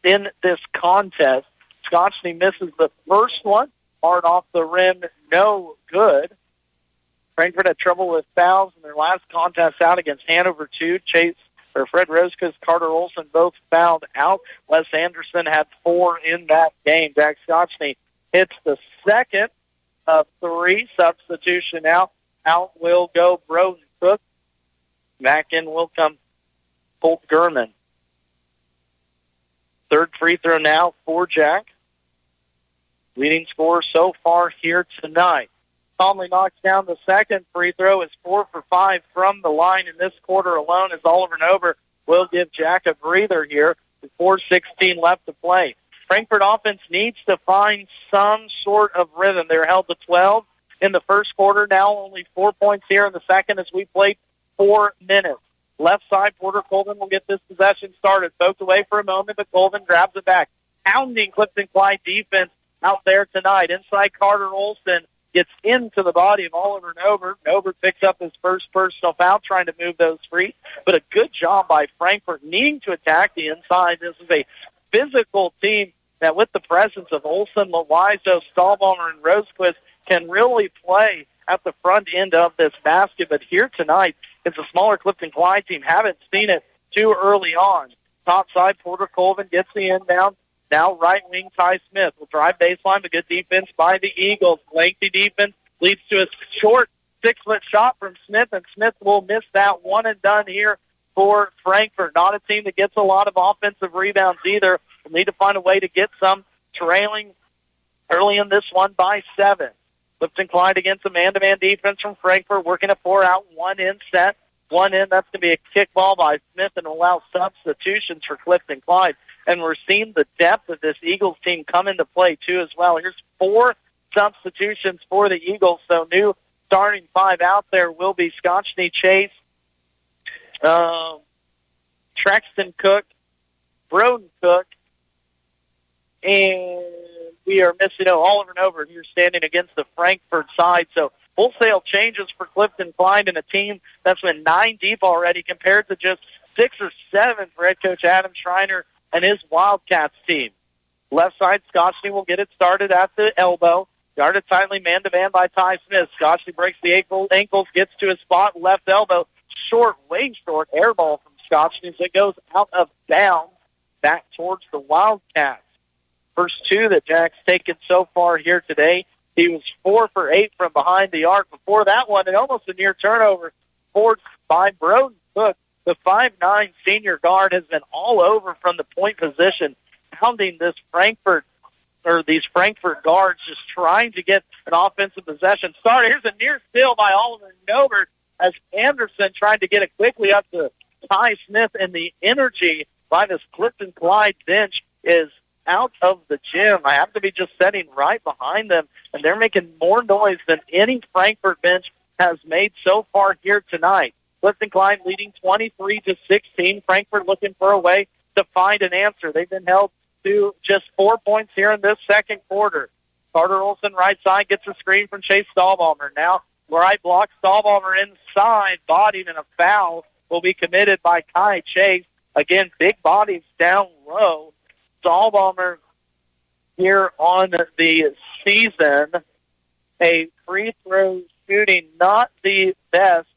in this contest. Scotchney misses the first one, hard off the rim, no good. Frankfort had trouble with fouls in their last contest out against Hanover 2. Fred Roskus, Carter Olson both fouled out. Wes Anderson had 4 in that game. Jack Scotchney hits the second of 3. Substitution out. Out will go Broden Cook. Back in will come Colt Gurman. Third free throw now for Jack. Leading scorer so far here tonight. Conley knocks down the second free throw. Is 4 for 5 from the line in this quarter alone, as Oliver Nober will give Jack a breather here with 4:16 left to play. Frankfort offense needs to find some sort of rhythm. They're held to 12 in the first quarter. Now only 4 points here in the second as we played 4 minutes. Left side, Porter Colvin will get this possession started. Poked away for a moment, but Colvin grabs it back. Pounding Clifton-Clyde defense out there tonight. Inside, Carter Olson gets into the body of Oliver Nober. Nober picks up his first personal foul, trying to move those free. But a good job by Frankfort needing to attack the inside. This is a physical team that, with the presence of Olson, Loizo, Stahlbaumer, and Rosequist, can really play at the front end of this basket. But here tonight, it's a smaller Clifton-Clyde team. Haven't seen it too early on. Top side, Porter Colvin gets the inbound. Now right wing, Ty Smith will drive baseline, but good defense by the Eagles. Lengthy defense leads to a short 6-foot shot from Smith, and Smith will miss that one and done here for Frankfort. Not a team that gets a lot of offensive rebounds either. We'll need to find a way to get some, trailing early in this one by 7. Clifton-Clyde against a man-to-man defense from Frankfort, working a 4-out, 1-in set. 1 in, that's going to be a kickball by Smith and allow substitutions for Clifton-Clyde. And we're seeing the depth of this Eagles team come into play, too, as well. Here's 4 substitutions for the Eagles. So new starting 5 out there will be Scotchney, Chase, Trexton Cook, Broden Cook, and we are missing Oliver Nober here standing against the Frankfort side. So wholesale changes for Clifton-Clyde and a team that's been 9 deep already compared to just 6 or 7 for head coach Adam Schreiner and his Wildcats team. Left side, Scotchney will get it started at the elbow. Guarded tightly man-to-man by Ty Smith. Scotchney breaks the ankles, gets to his spot, left elbow. Short, way short, air ball from Scotchney as it goes out of bounds back towards the Wildcats. First 2 that Jack's taken so far here today. He was 4 for 8 from behind the arc. Before that one, and almost a near turnover forced by Broden Cook. The 5'9" senior guard has been all over from the point position, pounding these Frankfort guards, just trying to get an offensive possession started. Here's a near steal by Oliver Nober as Anderson tried to get it quickly up to Ty Smith, and the energy by this Clifton-Clyde bench is out of the gym. I have to be just sitting right behind them, and they're making more noise than any Frankfort bench has made so far here tonight. Clifton-Clyde leading 23-16. Frankfort looking for a way to find an answer. They've been held to just 4 points here in this second quarter. Carter Olson, right side, gets a screen from Chase Stahlbaumer. Now, right block, Stahlbaumer inside, bodied, and a foul will be committed by Kai Chase. Again, big bodies down low. Stahlbaumer here on the season, a free throw shooting not the best.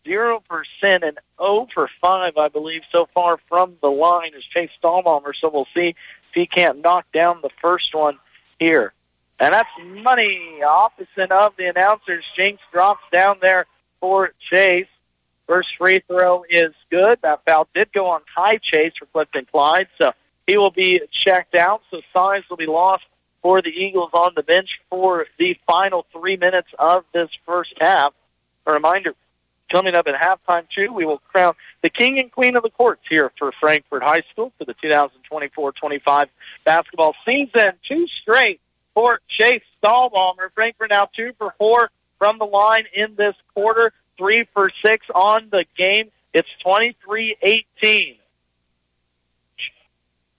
0% and 0 for 5, I believe, so far from the line is Chase Stahlbaumer. So we'll see if he can't knock down the first one here. And that's money. Opposite of the announcers, Jinx drops down there for Chase. First free throw is good. That foul did go on Kai Chase for Clifton-Clyde, so he will be checked out. So size will be lost for the Eagles on the bench for the final 3 minutes of this first half. A reminder, Coming up at halftime, too, we will crown the king and queen of the courts here for Frankfort High School for the 2024-25 basketball season. 2 straight for Chase Stahlbaumer. Frankfort now 2 for 4 from the line in this quarter, 3 for 6 on the game. It's 23-18.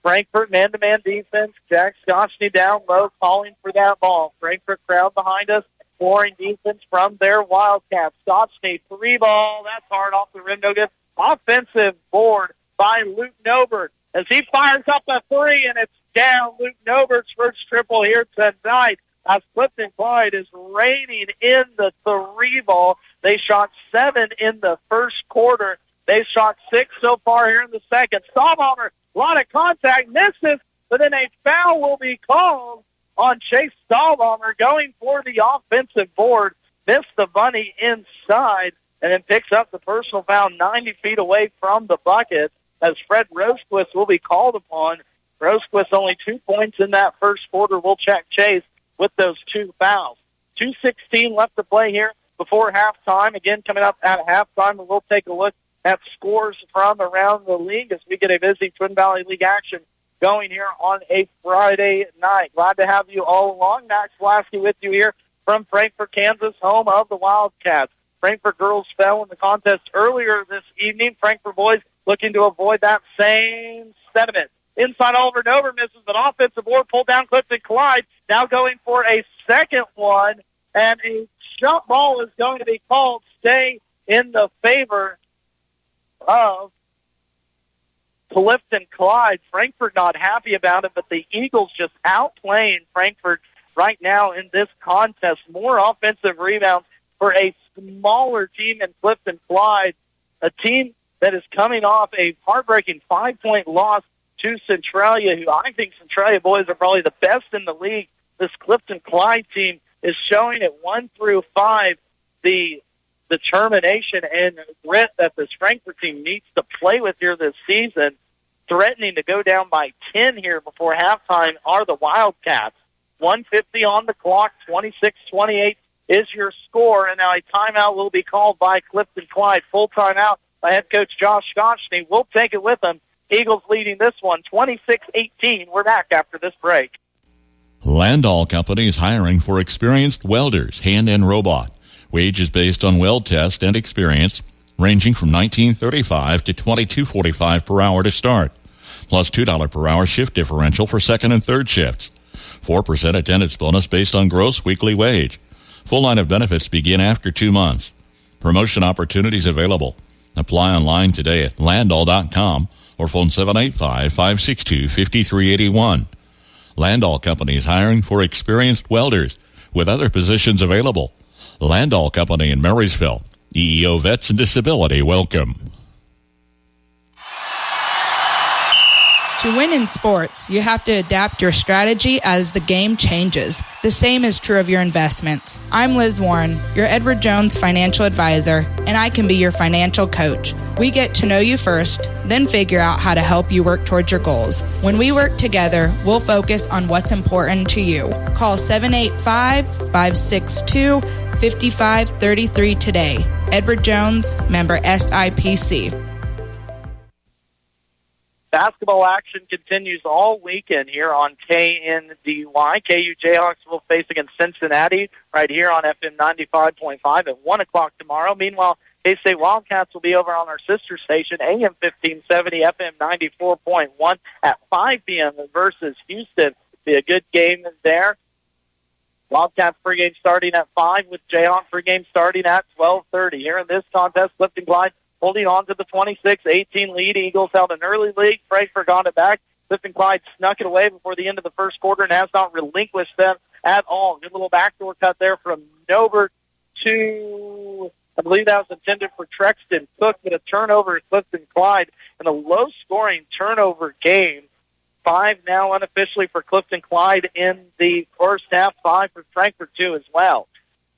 Frankfort man-to-man defense. Jack Scotchney down low, calling for that ball. Frankfort crowd behind us. Scoring defense from their Wildcats. Scotchney, 3-ball. That's hard off the rim. No good. Offensive board by Luke Nobert as he fires up a 3, and it's down. Luke Nobert's first triple here tonight as Clifton-Clyde is reigning in the 3-ball. They shot 7 in the first quarter. They shot 6 so far here in the second. Stahlbaumer, a lot of contact, misses, but then a foul will be called on Chase Stahlbaumer going for the offensive board. Missed the bunny inside and then picks up the personal foul 90 feet away from the bucket as Fred Rosquist will be called upon. Rosquist only 2 points in that first quarter. We'll check Chase with those 2 fouls. 2:16 left to play here before halftime. Again, coming up at halftime, we'll take a look at scores from around the league as we get a busy Twin Valley League action going here on a Friday night. Glad to have you all along. Max Lasky with you here from Frankfort, Kansas, home of the Wildcats. Frankfort girls fell in the contest earlier this evening. Frankfort boys looking to avoid that same sentiment. Inside Oliver Dover misses, but offensive board pulled down Clifton-Clyde. Now going for a second one, and a jump ball is going to be called. Stay in the favor of Clifton-Clyde. Frankfort not happy about it, but the Eagles just outplaying Frankfort right now in this contest. More offensive rebounds for a smaller team in Clifton-Clyde, a team that is coming off a heartbreaking 5-point loss to Centralia, who I think Centralia boys are probably the best in the league. This Clifton-Clyde team is showing at 1 through 5 the determination and grit that this Frankfort team needs to play with here this season. Threatening to go down by 10 here before halftime are the Wildcats. 1:50 on the clock, 26-28 is your score, and now a timeout will be called by Clifton-Clyde. Full timeout by head coach Josh Scotchney. We'll take it with them. Eagles leading this one, 26-18. We're back after this break. Landall Company is hiring for experienced welders, hand and robot. Wages based on weld test and experience, ranging from $19.35 to $22.45 per hour to start, plus $2 per hour shift differential for second and third shifts. 4% attendance bonus based on gross weekly wage. Full line of benefits begin after 2 months. Promotion opportunities available. Apply online today at landall.com or phone 785-562-5381. Landall Company is hiring for experienced welders with other positions available. Landall Company in Marysville. EEO Vets and Disability welcome. To win in sports, you have to adapt your strategy as the game changes. The same is true of your investments. I'm Liz Warren, your Edward Jones financial advisor, and I can be your financial coach. We get to know you first, then figure out how to help you work towards your goals. When we work together, we'll focus on what's important to you. Call 785-562-5533 today. Edward Jones, member SIPC. Basketball action continues all weekend here on KNDY. KU Jayhawks will face against Cincinnati right here on FM 95.5 at 1 o'clock tomorrow. Meanwhile, K-State Wildcats will be over on our sister station, AM 1570, FM 94.1 at 5 p.m. versus Houston. Be a good game there. Wildcats pregame starting at 5 with Jayhawks pregame starting at 12:30. Here in this contest, Clifton-Clyde holding on to the 26-18 lead. Eagles held an early lead. Frankfort got it back. Clifton-Clyde snuck it away before the end of the first quarter and has not relinquished them at all. Good little backdoor cut there from Nobert to, I believe that was intended for Trexton Cook, but a turnover at Clifton-Clyde in a low-scoring turnover game. 5 now unofficially for Clifton-Clyde in the first half, 5 for Frankfort, too, as well.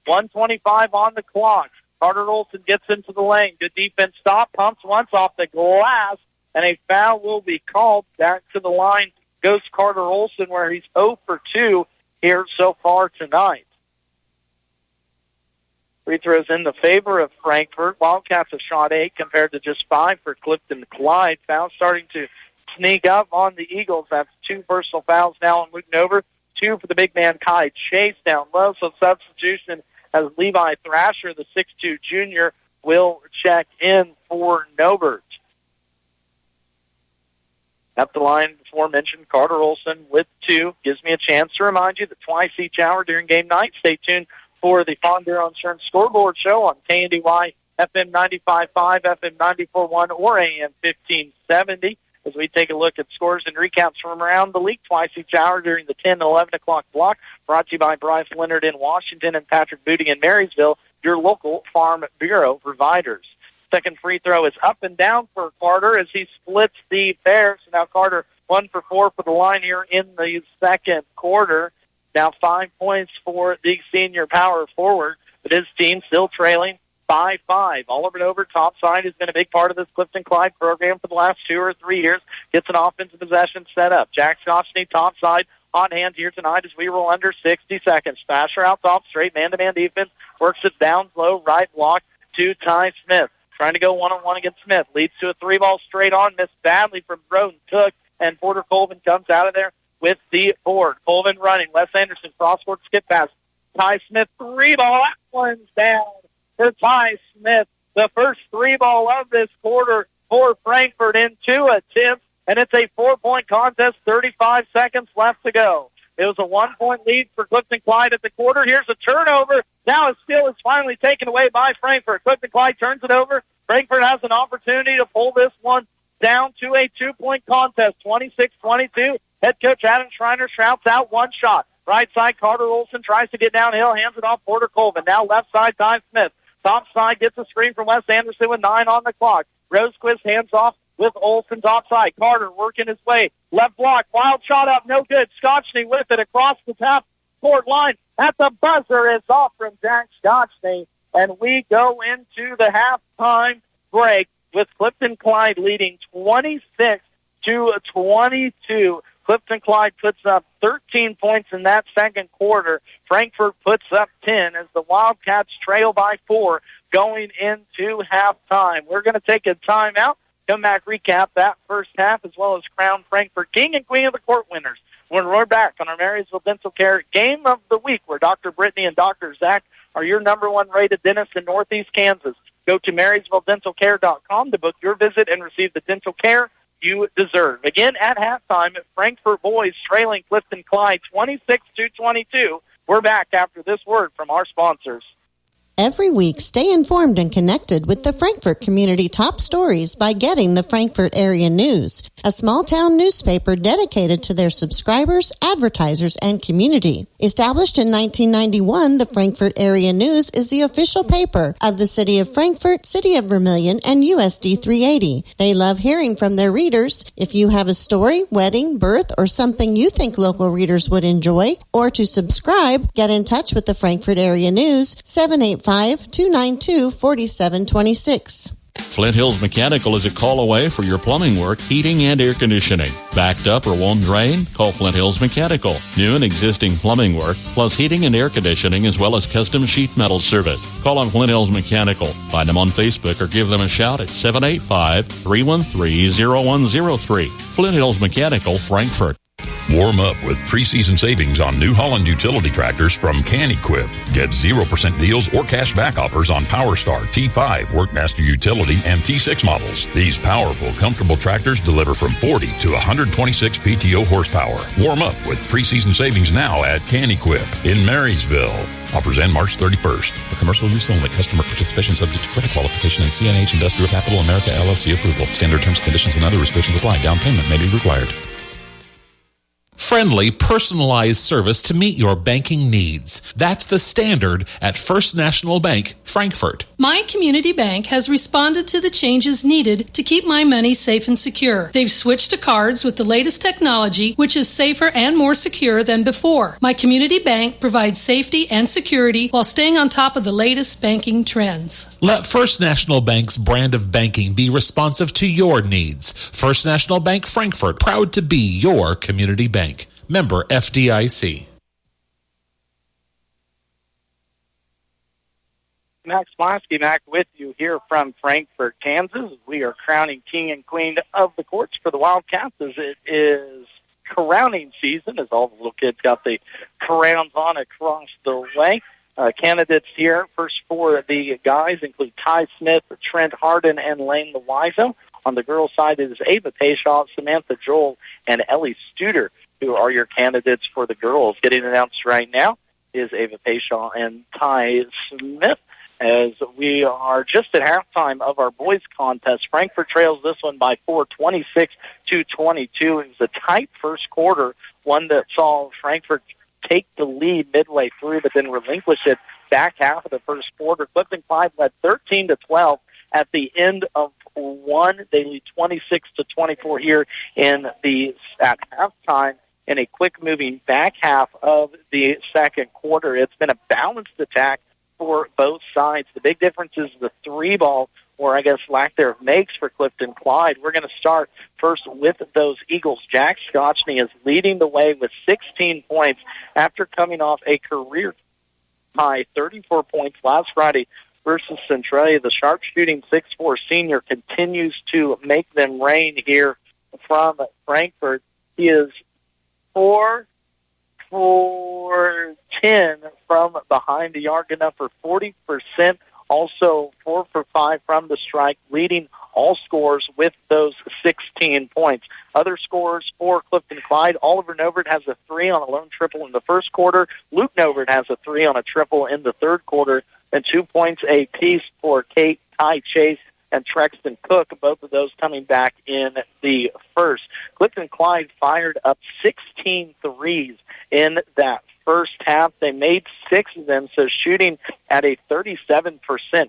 1:25 on the clock. Carter Olson gets into the lane. Good defense stop. Pumps once off the glass, and a foul will be called. Back to the line goes Carter Olson, where he's 0 for 2 here so far tonight. Free throws in the favor of Frankfort. Wildcats have shot 8 compared to just 5 for Clifton-Clyde. Fouls starting to sneak up on the Eagles. That's 2 personal fouls now on Luke Nover. 2 for the big man Kai Chase down low. So substitution as Levi Thrasher, the 6'2 junior, will check in for Novert. At the line, before mentioned, Carter Olson with 2. Gives me a chance to remind you that twice each hour during game night, stay tuned for the Fondero Insurance Scoreboard Show on KNDY FM 95.5, FM 94.1, or AM 1570 as we take a look at scores and recaps from around the league twice each hour during the 10 and 11 o'clock block, brought to you by Bryce Leonard in Washington and Patrick Booty in Marysville, your local Farm Bureau providers. Second free throw is up and down for Carter as he splits the pair. So now Carter 1 for 4 for the line here in the second quarter. Now 5 points for the senior power forward, but his team still trailing 5-5. Oliver Nover, top side, has been a big part of this Clifton-Clyde program for the last 2 or 3 years. Gets an offensive possession set up. Jack Scotchney, top side, on hand here tonight as we roll under 60 seconds. Basher out top, straight man-to-man defense. Works it down low, right block to Ty Smith. Trying to go one-on-one against Smith. Leads to a 3-ball straight on. Missed badly from Broden Cook, and Porter Colvin comes out of there with the board. Colvin running. Wes Anderson, cross-court skip pass. Ty Smith, 3-ball. That one's down for Ty Smith. The first 3-ball of this quarter for Frankfort in 2 attempts, and it's a 4-point contest, 35 seconds left to go. It was a 1-point lead for Clifton-Clyde at the quarter. Here's a turnover. Now a steal is finally taken away by Frankfort. Clifton-Clyde turns it over. Frankfort has an opportunity to pull this one down to a 2-point contest, 26-22. Head coach Adam Schreiner shouts out 1 shot. Right side, Carter Olson tries to get downhill, hands it off Porter Colvin. Now left side, Ty Smith. Top side gets a screen from Wes Anderson with 9 on the clock. Rosequist hands off with Olson top side. Carter working his way. Left block, wild shot up, no good. Scotchney with it across the top court line. At the buzzer is off from Jack Scotchney. And we go into the halftime break with Clifton-Clyde leading 26-22. Clifton-Clyde puts up 13 points in that second quarter. Frankfort puts up 10 as the Wildcats trail by 4 going into halftime. We're going to take a timeout, come back, recap that first half, as well as crown Frankfort King and Queen of the Court winners when we're back on our Marysville Dental Care Game of the Week, where Dr. Brittany and Dr. Zach are your number 1 rated dentists in Northeast Kansas. Go to MarysvilleDentalCare.com to book your visit and receive the dental care you deserve. Again, at halftime, Frankfort boys trailing Clifton-Clyde 26-22. We're back after this word from our sponsors. Every week, stay informed and connected with the Frankfort community top stories by getting the Frankfort Area News, a small-town newspaper dedicated to their subscribers, advertisers, and community. Established in 1991, the Frankfort Area News is the official paper of the City of Frankfort, City of Vermilion, and USD 380. They love hearing from their readers. If you have a story, wedding, birth, or something you think local readers would enjoy, or to subscribe, get in touch with the Frankfort Area News, 785-292-4726. Flint Hills Mechanical is a call away for your plumbing work, heating, and air conditioning. Backed up or won't drain? Call Flint Hills Mechanical. New and existing plumbing work, plus heating and air conditioning, as well as custom sheet metal service. Call on Flint Hills Mechanical. Find them on Facebook or give them a shout at 785-313-0103. Flint Hills Mechanical, Frankfort. Warm up with preseason savings on New Holland utility tractors from Can-Equip. Get 0% deals or cash back offers on PowerStar, T5, Workmaster Utility, and T6 models. These powerful, comfortable tractors deliver from 40 to 126 PTO horsepower. Warm up with preseason savings now at Can-Equip in Marysville. Offers end March 31st. For commercial use only. Customer participation subject to credit qualification and CNH Industrial Capital America LLC approval. Standard terms, conditions, and other restrictions apply. Down payment may be required. Friendly, personalized service to meet your banking needs. That's the standard at First National Bank, Frankfort. My community bank has responded to the changes needed to keep my money safe and secure. They've switched to cards with the latest technology, which is safer and more secure than before. My community bank provides safety and security while staying on top of the latest banking trends. Let First National Bank's brand of banking be responsive to your needs. First National Bank, Frankfort, proud to be your community bank. Member FDIC. Max Plasky back with you here from Frankfort, Kansas. We are crowning king and queen of the courts for the Wildcats as it is crowning season, as all the little kids got the crowns on across the way. Candidates here, first for the guys, include Ty Smith, Trent Harden, and Lane Loizo. On the girls' side, it is Ava Payshaw, Samantha Joel, and Ellie Studer, who are your candidates for the girls. Getting announced right now is Ava Payshaw and Ty Smith. As we are just at halftime of our boys' contest, Frankfort trails this one by 4, 26-22. It was a tight first quarter, one that saw Frankfort take the lead midway through, but then relinquish it back half of the first quarter. Clifton-Clyde led 13-12 at the end of one. They lead 26-24 here at halftime in a quick-moving back half of the second quarter. It's been a balanced attack for both sides. The big difference is the three ball, or I guess lack thereof, makes for Clifton-Clyde. We're going to start first with those Eagles. Jack Scotchney is leading the way with 16 points after coming off a career-high 34 points last Friday versus Centralia. The sharpshooting 6'4" senior continues to make them rain here from Frankfort. He is 4 for 10 from behind the arc, enough for 40%. Also 4 for 5 from the strike, leading all scorers with those 16 points. Other scorers for Clifton-Clyde: Oliver Novert has a 3 on a lone triple in the first quarter. Luke Novert has a 3 on a triple in the third quarter, and 2 points apiece for Kate, Ty Chase, and Trexton Cook, both of those coming back in the first. Clifton-Clyde fired up 16 threes in that first half. They made 6 of them, so shooting at a 37%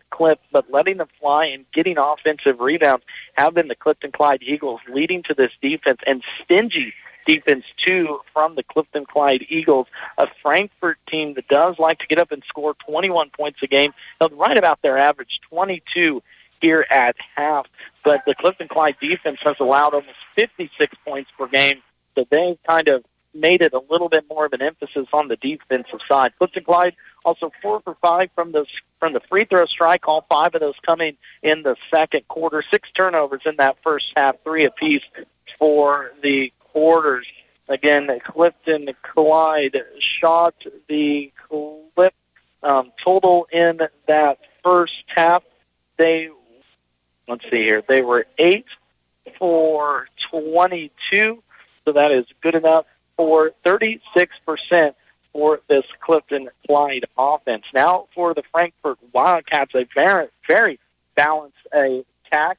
clip, but letting them fly and getting offensive rebounds have been the Clifton-Clyde Eagles, leading to this defense, and stingy defense, too, from the Clifton-Clyde Eagles, a Frankfort team that does like to get up and score 21 points a game, held right about their average, 22 here at half, but the Clifton-Clyde defense has allowed almost 56 points per game, so they've kind of made it a little bit more of an emphasis on the defensive side. Clifton-Clyde also 4 for 5 from the free throw strike, all 5 of those coming in the second quarter. 6 turnovers in that first half, 3 apiece for the quarters. Again, Clifton-Clyde shot the clip total in that first half. They were 8 for 22, so that is good enough for 36% for this Clifton-Clyde offense. Now for the Frankfort Wildcats, a very, very balanced attack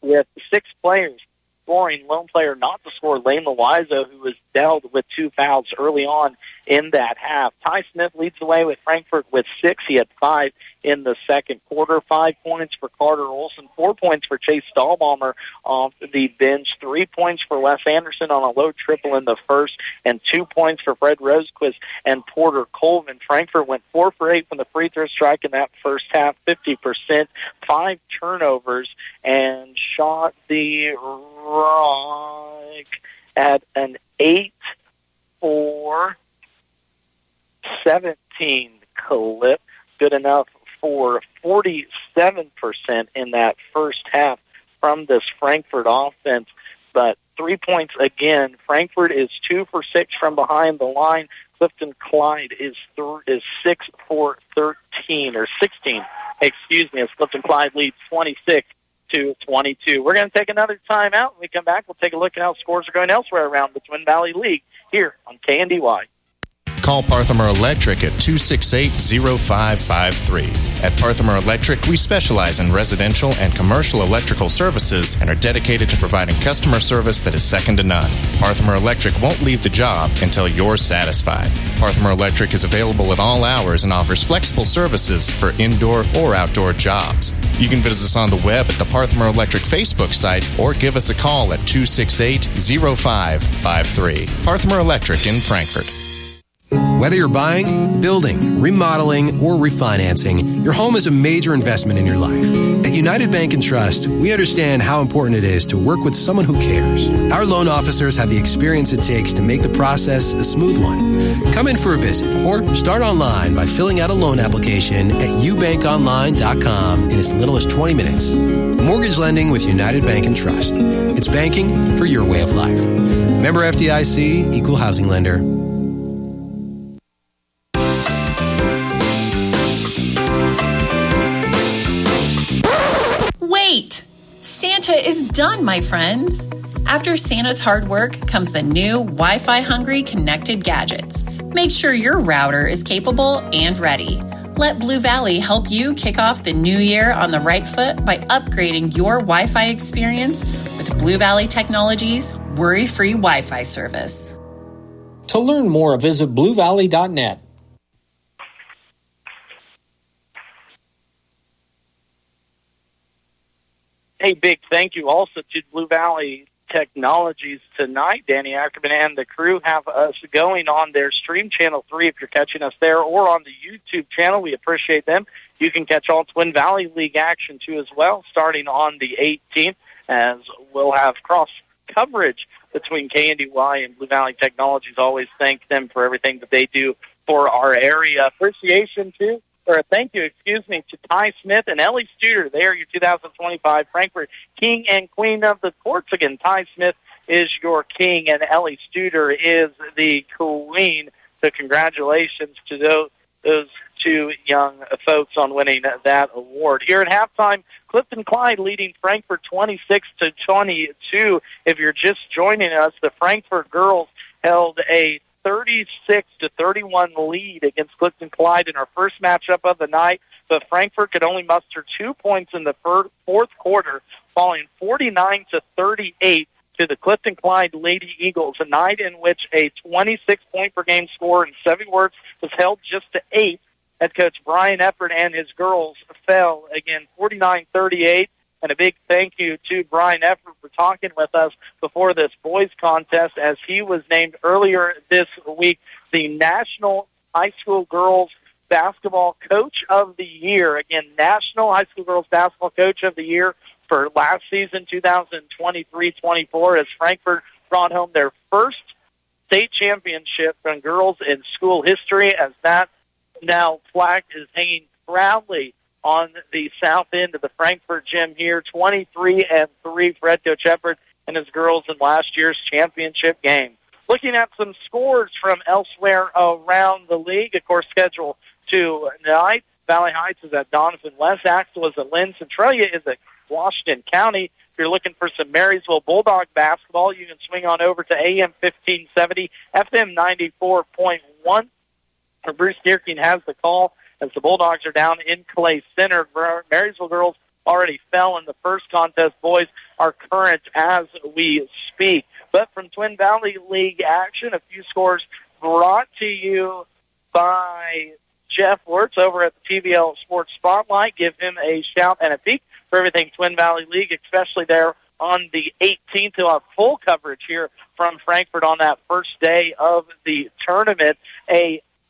with 6 players scoring. Lone player not to score, Lane Loizo, who was dealt with 2 fouls early on in that half. Ty Smith leads the way with Frankfort with 6. He had 5 in the second quarter. 5 points for Carter Olson, 4 points for Chase Stahlbaumer off the bench, 3 points for Wes Anderson on a low triple in the first, and 2 points for Fred Rosequist and Porter Colvin. Frankfort went 4 for 8 from the free throw strike in that first half, 50%, 5 turnovers, and shot the rock at an 8 for 17 clip. Good enough for 47% in that first half from this Frankfort offense. But 3 points again. Frankfort is 2 for 6 from behind the line. Clifton-Clyde is 6 for 13, or 16, excuse me, as Clifton-Clyde leads 26-22. We're going to take another timeout. When we come back, we'll take a look at how scores are going elsewhere around the Twin Valley League here on KNDY. Call Parthimer Electric at 268-0553. At Parthimer Electric, we specialize in residential and commercial electrical services and are dedicated to providing customer service that is second to none. Parthimer Electric won't leave the job until you're satisfied. Parthimer Electric is available at all hours and offers flexible services for indoor or outdoor jobs. You can visit us on the web at the Parthimer Electric Facebook site or give us a call at 268-0553. Parthimer Electric in Frankfort. Whether you're buying, building, remodeling, or refinancing, your home is a major investment in your life. At United Bank and Trust, we understand how important it is to work with someone who cares. Our loan officers have the experience it takes to make the process a smooth one. Come in for a visit or start online by filling out a loan application at ubankonline.com in as little as 20 minutes. Mortgage lending with United Bank and Trust. It's banking for your way of life. Member FDIC, Equal Housing Lender. Wait! Santa is done, my friends. After Santa's hard work comes the new Wi-Fi hungry connected gadgets. Make sure your router is capable and ready. Let Blue Valley help you kick off the new year on the right foot by upgrading your Wi-Fi experience with Blue Valley Technologies' worry-free Wi-Fi service. To learn more, visit bluevalley.net. Hey, big thank you also to Blue Valley Technologies tonight. Danny Ackerman and the crew have us going on their stream channel 3 if you're catching us there, or on the YouTube channel. We appreciate them. You can catch all Twin Valley League action too as well, starting on the 18th, as we'll have cross coverage between KNDY and Blue Valley Technologies. Always thank them for everything that they do for our area. Appreciation too. Thank you, to Ty Smith and Ellie Studer. They are your 2025 Frankfort King and Queen of the Courts. Again, Ty Smith is your king, and Ellie Studer is the queen. So congratulations to those two young folks on winning that award. Here at halftime, Clifton-Clyde leading Frankfort 26-22. If you're just joining us, the Frankfort girls held a 36-31 lead against Clifton-Clyde in our first matchup of the night, but Frankfort could only muster 2 points in the fourth quarter, falling 49-38 to the Clifton-Clyde Lady Eagles, a night in which a 26-point-per-game score in 7 words was held just to 8. Head coach Brian Efford and his girls fell again 49-38. And a big thank you to Brian Efford for talking with us before this boys contest, as he was named earlier this week the National High School Girls Basketball Coach of the Year. Again, National High School Girls Basketball Coach of the Year for last season, 2023-24, as Frankfort brought home their first state championship from girls in school history, as that now flag is hanging proudly on the south end of the Frankfort gym here, 23-3 for head coach Efford and his girls in last year's championship game. Looking at some scores from elsewhere around the league, of course, scheduled tonight. Valley Heights is at Donovan West. Axel is at Lynn. Centralia is at Washington County. If you're looking for some Marysville Bulldog basketball, you can swing on over to AM 1570, FM 94.1. Bruce Deerking has the call, as the Bulldogs are down in Clay Center. Marysville girls already fell in the first contest. Boys are current as we speak. But from Twin Valley League action, a few scores brought to you by Jeff Wirtz over at the TVL Sports Spotlight. Give him a shout and a peek for everything Twin Valley League, especially there on the 18th. He'll have full coverage here from Frankfort on that first day of the tournament.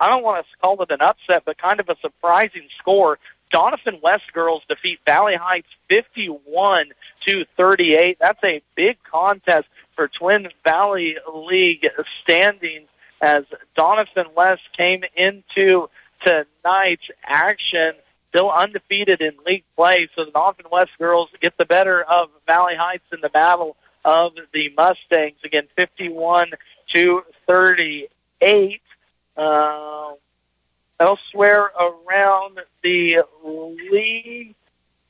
I don't want to call it an upset, but kind of a surprising score. Donovan West girls defeat Valley Heights 51-38. That's a big contest for Twin Valley League standings, as Donovan West came into tonight's action still undefeated in league play. So the Donovan West girls get the better of Valley Heights in the battle of the Mustangs. Again, 51-38. Elsewhere around the league,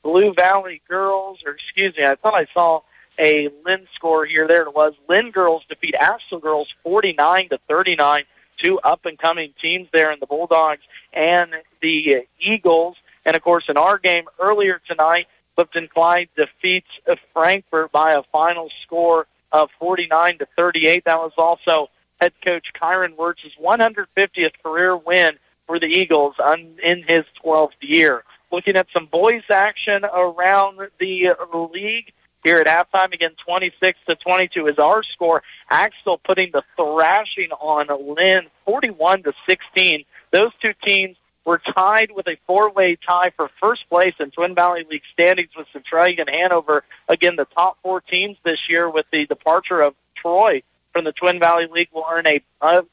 Blue Valley girls, I thought I saw a Lynn score here. There it was. Lynn girls defeat Axel girls 49-39. Two up-and-coming teams there in the Bulldogs and the Eagles. And, of course, in our game earlier tonight, Clifton-Clyde defeats Frankfort by a final score of 49-38. That was also head coach Kyron Wirtz's 150th career win for the Eagles in his 12th year. Looking at some boys action around the league, here at halftime. Again, 26-22 is our score. Axtell putting the thrashing on Lynn, 41-16. Those two teams were tied with a four-way tie for first place in Twin Valley League standings with Centralia and Hanover. Again, the top four teams this year with the departure of Troy from the Twin Valley League will earn a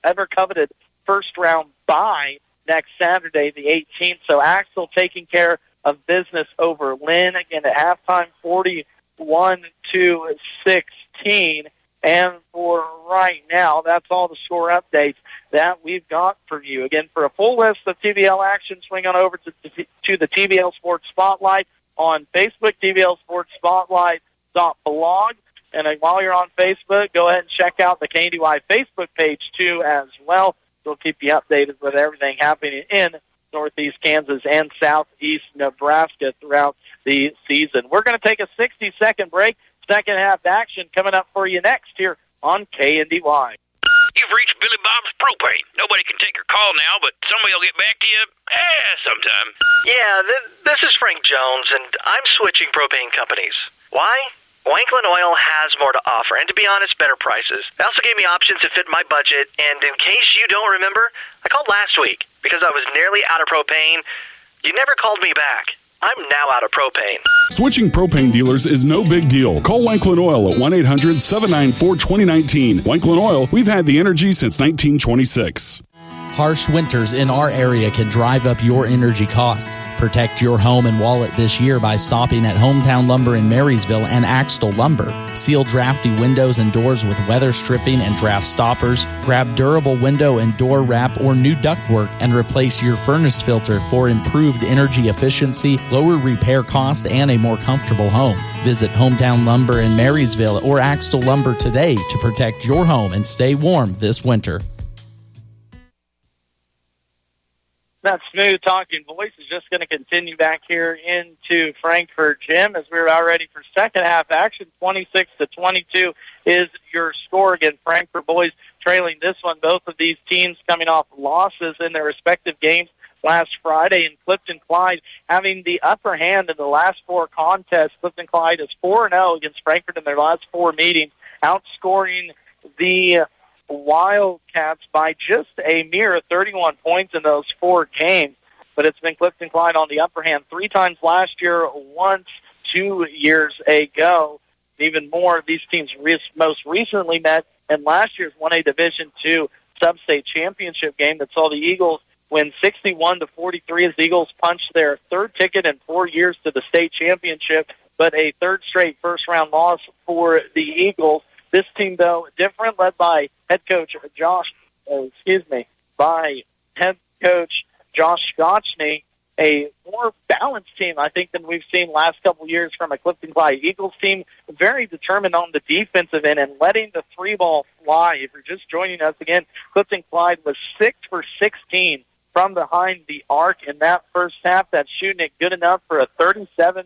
ever-coveted first-round bye next Saturday, the 18th. So Axtell taking care of business over Lynn. Again, at halftime, 41-16. And for right now, that's all the score updates that we've got for you. Again, for a full list of TVL action, swing on over to the TVL Sports Spotlight on Facebook, tvlsportsspotlight.blog. And while you're on Facebook, go ahead and check out the KNDY Facebook page, too, as well. We'll keep you updated with everything happening in Northeast Kansas and Southeast Nebraska throughout the season. We're going to take a 60-second break. Second half action coming up for you next here on KNDY. You've reached Billy Bob's Propane. Nobody can take your call now, but somebody will get back to you sometime. Yeah, this is Frank Jones, and I'm switching propane companies. Why? Wanklin Oil has more to offer, and to be honest, better prices. They also gave me options that fit my budget, and in case you don't remember, I called last week because I was nearly out of propane. You never called me back. I'm now out of propane. Switching propane dealers is no big deal. Call Wanklin Oil at 1-800-794-2019. Wanklin Oil, we've had the energy since 1926. Harsh winters in our area can drive up your energy cost. Protect your home and wallet this year by stopping at Hometown Lumber in Marysville and Axtell Lumber. Seal drafty windows and doors with weather stripping and draft stoppers. Grab durable window and door wrap or new ductwork and replace your furnace filter for improved energy efficiency, lower repair costs, and a more comfortable home. Visit Hometown Lumber in Marysville or Axtell Lumber today to protect your home and stay warm this winter. That smooth talking voice is just going to continue back here into Frankfort Gym as we're all ready for second half action. 26-22 is your score. Again, Frankfort boys trailing this one. Both of these teams coming off losses in their respective games last Friday, and Clifton-Clyde having the upper hand in the last four contests. Clifton-Clyde is 4-0 against Frankfort in their last four meetings, outscoring the Wildcats by just a mere 31 points in those four games. But it's been Clifton-Clyde on the upper hand three times last year, once 2 years ago. Even more, these teams most recently met in last year's 1A Division II Sub-State Championship game that saw the Eagles win 61-43 as the Eagles punched their third ticket in 4 years to the state championship, but a third straight first-round loss for the Eagles. This team, though, different, led by head coach Josh Scotchney, a more balanced team, I think, than we've seen last couple of years from a Clifton-Clyde Eagles team, very determined on the defensive end and letting the three ball fly. If you're just joining us again, Clifton-Clyde was 6 for 16 from behind the arc in that first half. That's shooting it good enough for a 37%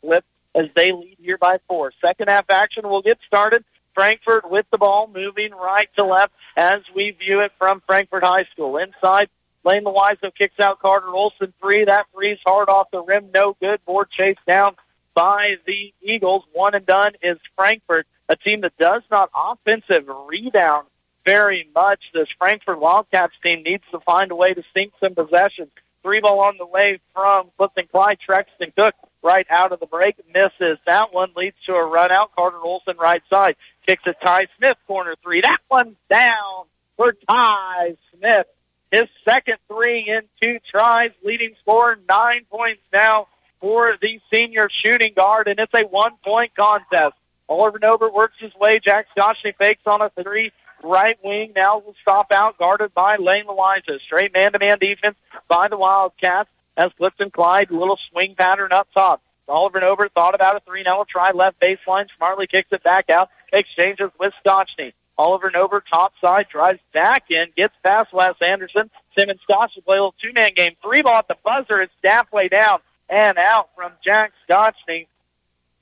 clip as they lead here by 4. Second half action will get started. Frankfort with the ball, moving right to left as we view it from Frankfort High School. Inside, Lane Loizo kicks out Carter Olson, three. That three's hard off the rim, no good. Board chased down by the Eagles. One and done is Frankfort, a team that does not offensive rebound very much. This Frankfort Wildcats team needs to find a way to sink some possessions. Three ball on the way from Clifton-Clyde. Trexton Cook right out of the break, misses. That one leads to a run out. Carter Olson right side. Kicks it Ty Smith, corner three. That one's down for Ty Smith. His second three in 2 tries, leading scorer 9 points now for the senior shooting guard, and it's a 1-point contest. Oliver Nobert works his way. Jack Scotchney fakes on a three. Right wing now will stop out, guarded by Lane Loizo. Straight man-to-man defense by the Wildcats as Clifton-Clyde, a little swing pattern up top. Oliver Nobert thought about a three. Now will try left baseline. Smartly kicks it back out. Exchanges with Scotchney. Oliver Nobert, top side, drives back in, gets past Wes Anderson. Simmons Scotchney play a little two-man game. Three ball at the buzzer. It's halfway down and out from Jack Scotchney.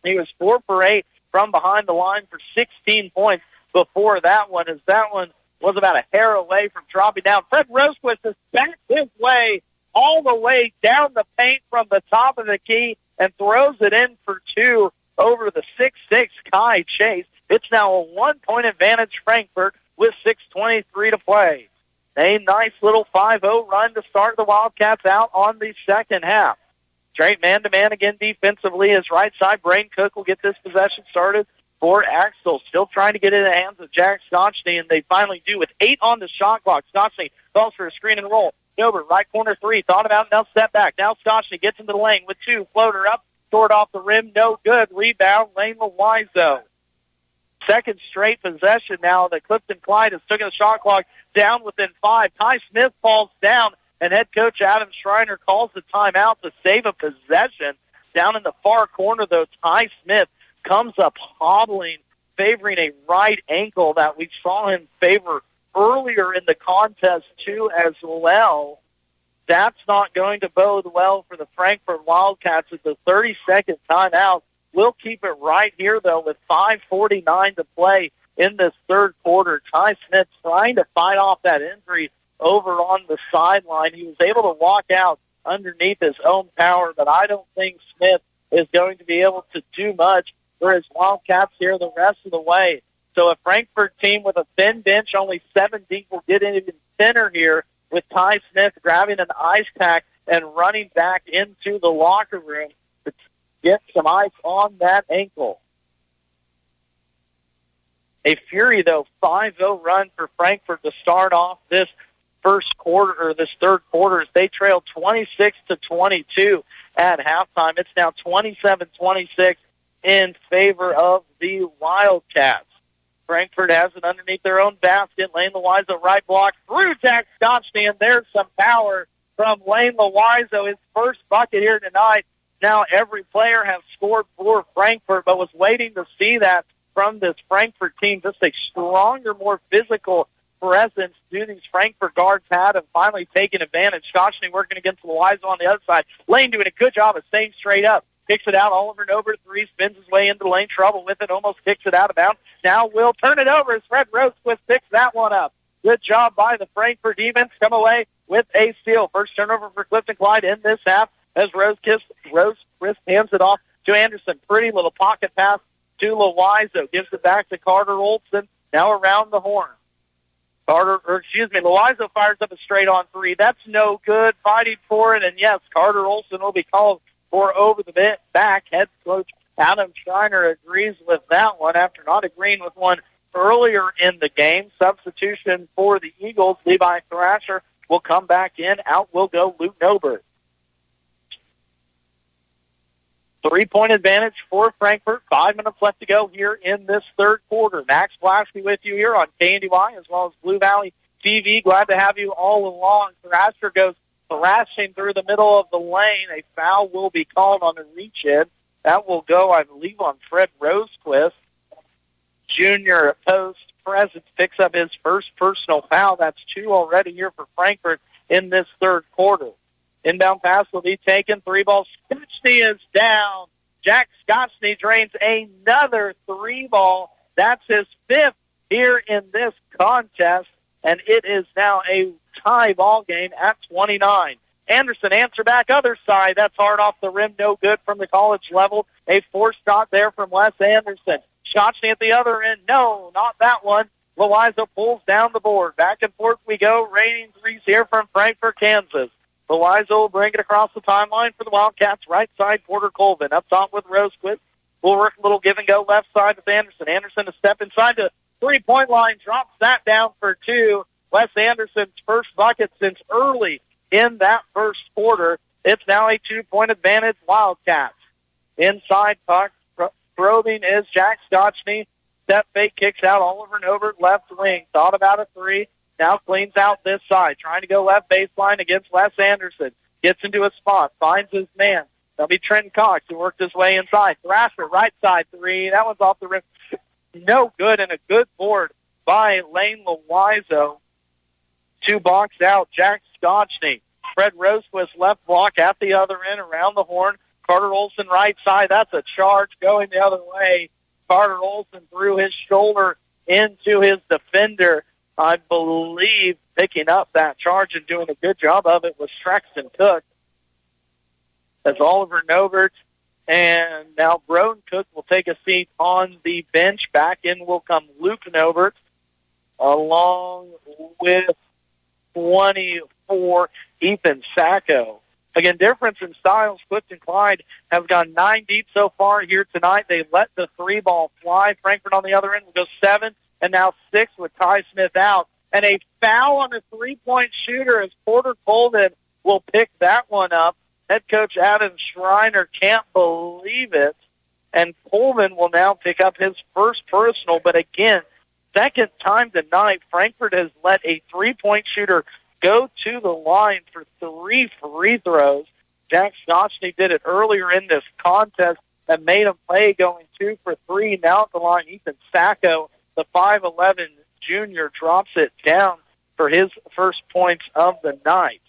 He was 4 for 8 from behind the line for 16 points before that one, as that one was about a hair away from dropping down. Fred Rosequist has backed his way all the way down the paint from the top of the key and throws it in for 2 over the 6'6 Kai Chase. It's now a 1-point advantage Frankfort with 6:23 to play. A nice little 5-0 run to start the Wildcats out on the second half. Straight man-to-man again defensively. His right side, Brain Cook, will get this possession started for Axel. Still trying to get it in the hands of Jack Scotchney, and they finally do with 8 on the shot clock. Scotchney calls for a screen and roll. Over, right corner 3, thought about, now step back. Now Scotchney gets into the lane with 2, floater up, short off the rim, no good. Rebound, Lane Loiseau. Second straight possession now that Clifton-Clyde has taken the shot clock down within 5. Ty Smith falls down, and head coach Adam Schreiner calls the timeout to save a possession. Down in the far corner, though, Ty Smith comes up hobbling, favoring a right ankle that we saw him favor earlier in the contest, too, as well. That's not going to bode well for the Frankfort Wildcats at the 30-second timeout. We'll keep it right here, though, with 5:49 to play in this third quarter. Ty Smith trying to fight off that injury over on the sideline. He was able to walk out underneath his own power, but I don't think Smith is going to be able to do much for his Wildcats here the rest of the way. So a Frankfort team with a thin bench, only 7 deep, will get even thinner here with Ty Smith grabbing an ice pack and running back into the locker room to get some ice on that ankle. A Fury, though, 5-0 run for Frankfort to start off this first quarter, or this third quarter, as they trailed 26-22 at halftime. It's now 27-26 in favor of the Wildcats. Frankfort has it underneath their own basket. Lane Loiseau right block through Jack Scotchney, and there's some power from Lane Loiseau, his first bucket here tonight. Now every player has scored for Frankfort, but was waiting to see that from this Frankfort team. Just a stronger, more physical presence do these Frankfort guards had, and finally taking advantage. Scotchney working against Loiseau on the other side. Lane doing a good job of staying straight up. Kicks it out all over and over. 3, spins his way into the lane. Trouble with it. Almost kicks it out of bounds. Now will turn it over as Fred Rosequist picks that one up. Good job by the Frankfort defense. Come away with a steal. First turnover for Clifton-Clyde in this half as Rosequist hands it off to Anderson. Pretty little pocket pass to Loiseau. Gives it back to Carter Olson. Now around the horn. Loiseau fires up a straight-on 3. That's no good. Fighting for it, and yes, Carter Olson will be called for over the back. Head coach Adam Schreiner agrees with that one after not agreeing with one earlier in the game. Substitution for the Eagles. Levi Thrasher will come back in. Out will go Luke Nobert. 3-point advantage for Frankfort. 5 minutes left to go here in this third quarter. Max Blasky with you here on KNDY as well as Blue Valley TV. Glad to have you all along. Thrasher goes thrashing through the middle of the lane. A foul will be called on the reach-in. That will go, I believe, on Fred Rosequist. Junior post presence picks up his first personal foul. That's 2 already here for Frankfort in this third quarter. Inbound pass will be taken. 3-ball. Scotchney is down. Jack Scotchney drains another 3-ball. That's his 5th here in this contest, and it is now a tie ball game at 29. Anderson answer back other side. That's hard off the rim. No good from the college level. A forced shot there from Wes Anderson. Scotchney at the other end. No, not that one. Loiseau pulls down the board. Back and forth we go. Raining threes here from Frankfort, Kansas. Loiseau will bring it across the timeline for the Wildcats. Right side, Porter Colvin. Up top with Rosequist. We'll work a little give and go left side with Anderson. Anderson to step inside the 3-point line. Drops that down for 2. Wes Anderson's first bucket since early in that first quarter. It's now a 2-point advantage Wildcats. Inside puck, probing is Jack Scotchney. Step fake, kicks out Oliver Nobert, left wing. Thought about a 3. Now cleans out this side. Trying to go left baseline against Wes Anderson. Gets into a spot. Finds his man. That'll be Trenton Cox who worked his way inside. Thrasher, right side 3. That one's off the rim. No good, and a good board by Lane Loiseau to box out Jack Scotchney. Fred Rosequist left block at the other end around the horn. Carter Olson right side. That's a charge going the other way. Carter Olson threw his shoulder into his defender. I believe picking up that charge and doing a good job of it was Trexton Cook. As Oliver Nobert And now Broden Cook will take a seat on the bench. Back in will come Luke Novert, along with 24, Ethan Sacco. Again, difference in styles. Clifton-Clyde has gone 9 deep so far here tonight. They let the 3 ball fly. Frankfort on the other end will go 7, and now 6 with Ty Smith out. And a foul on a 3-point shooter as Porter Colvin will pick that one up. Head coach Adam Schreiner can't believe it. And Colvin will now pick up his first personal. But again, second time tonight, Frankfort has let a 3-point shooter go to the line for 3 free throws. Jack Scotchney did it earlier in this contest and made him play going 2 for 3. Now at the line, Ethan Sacco, the 5'11 junior, drops it down for his first points of the night.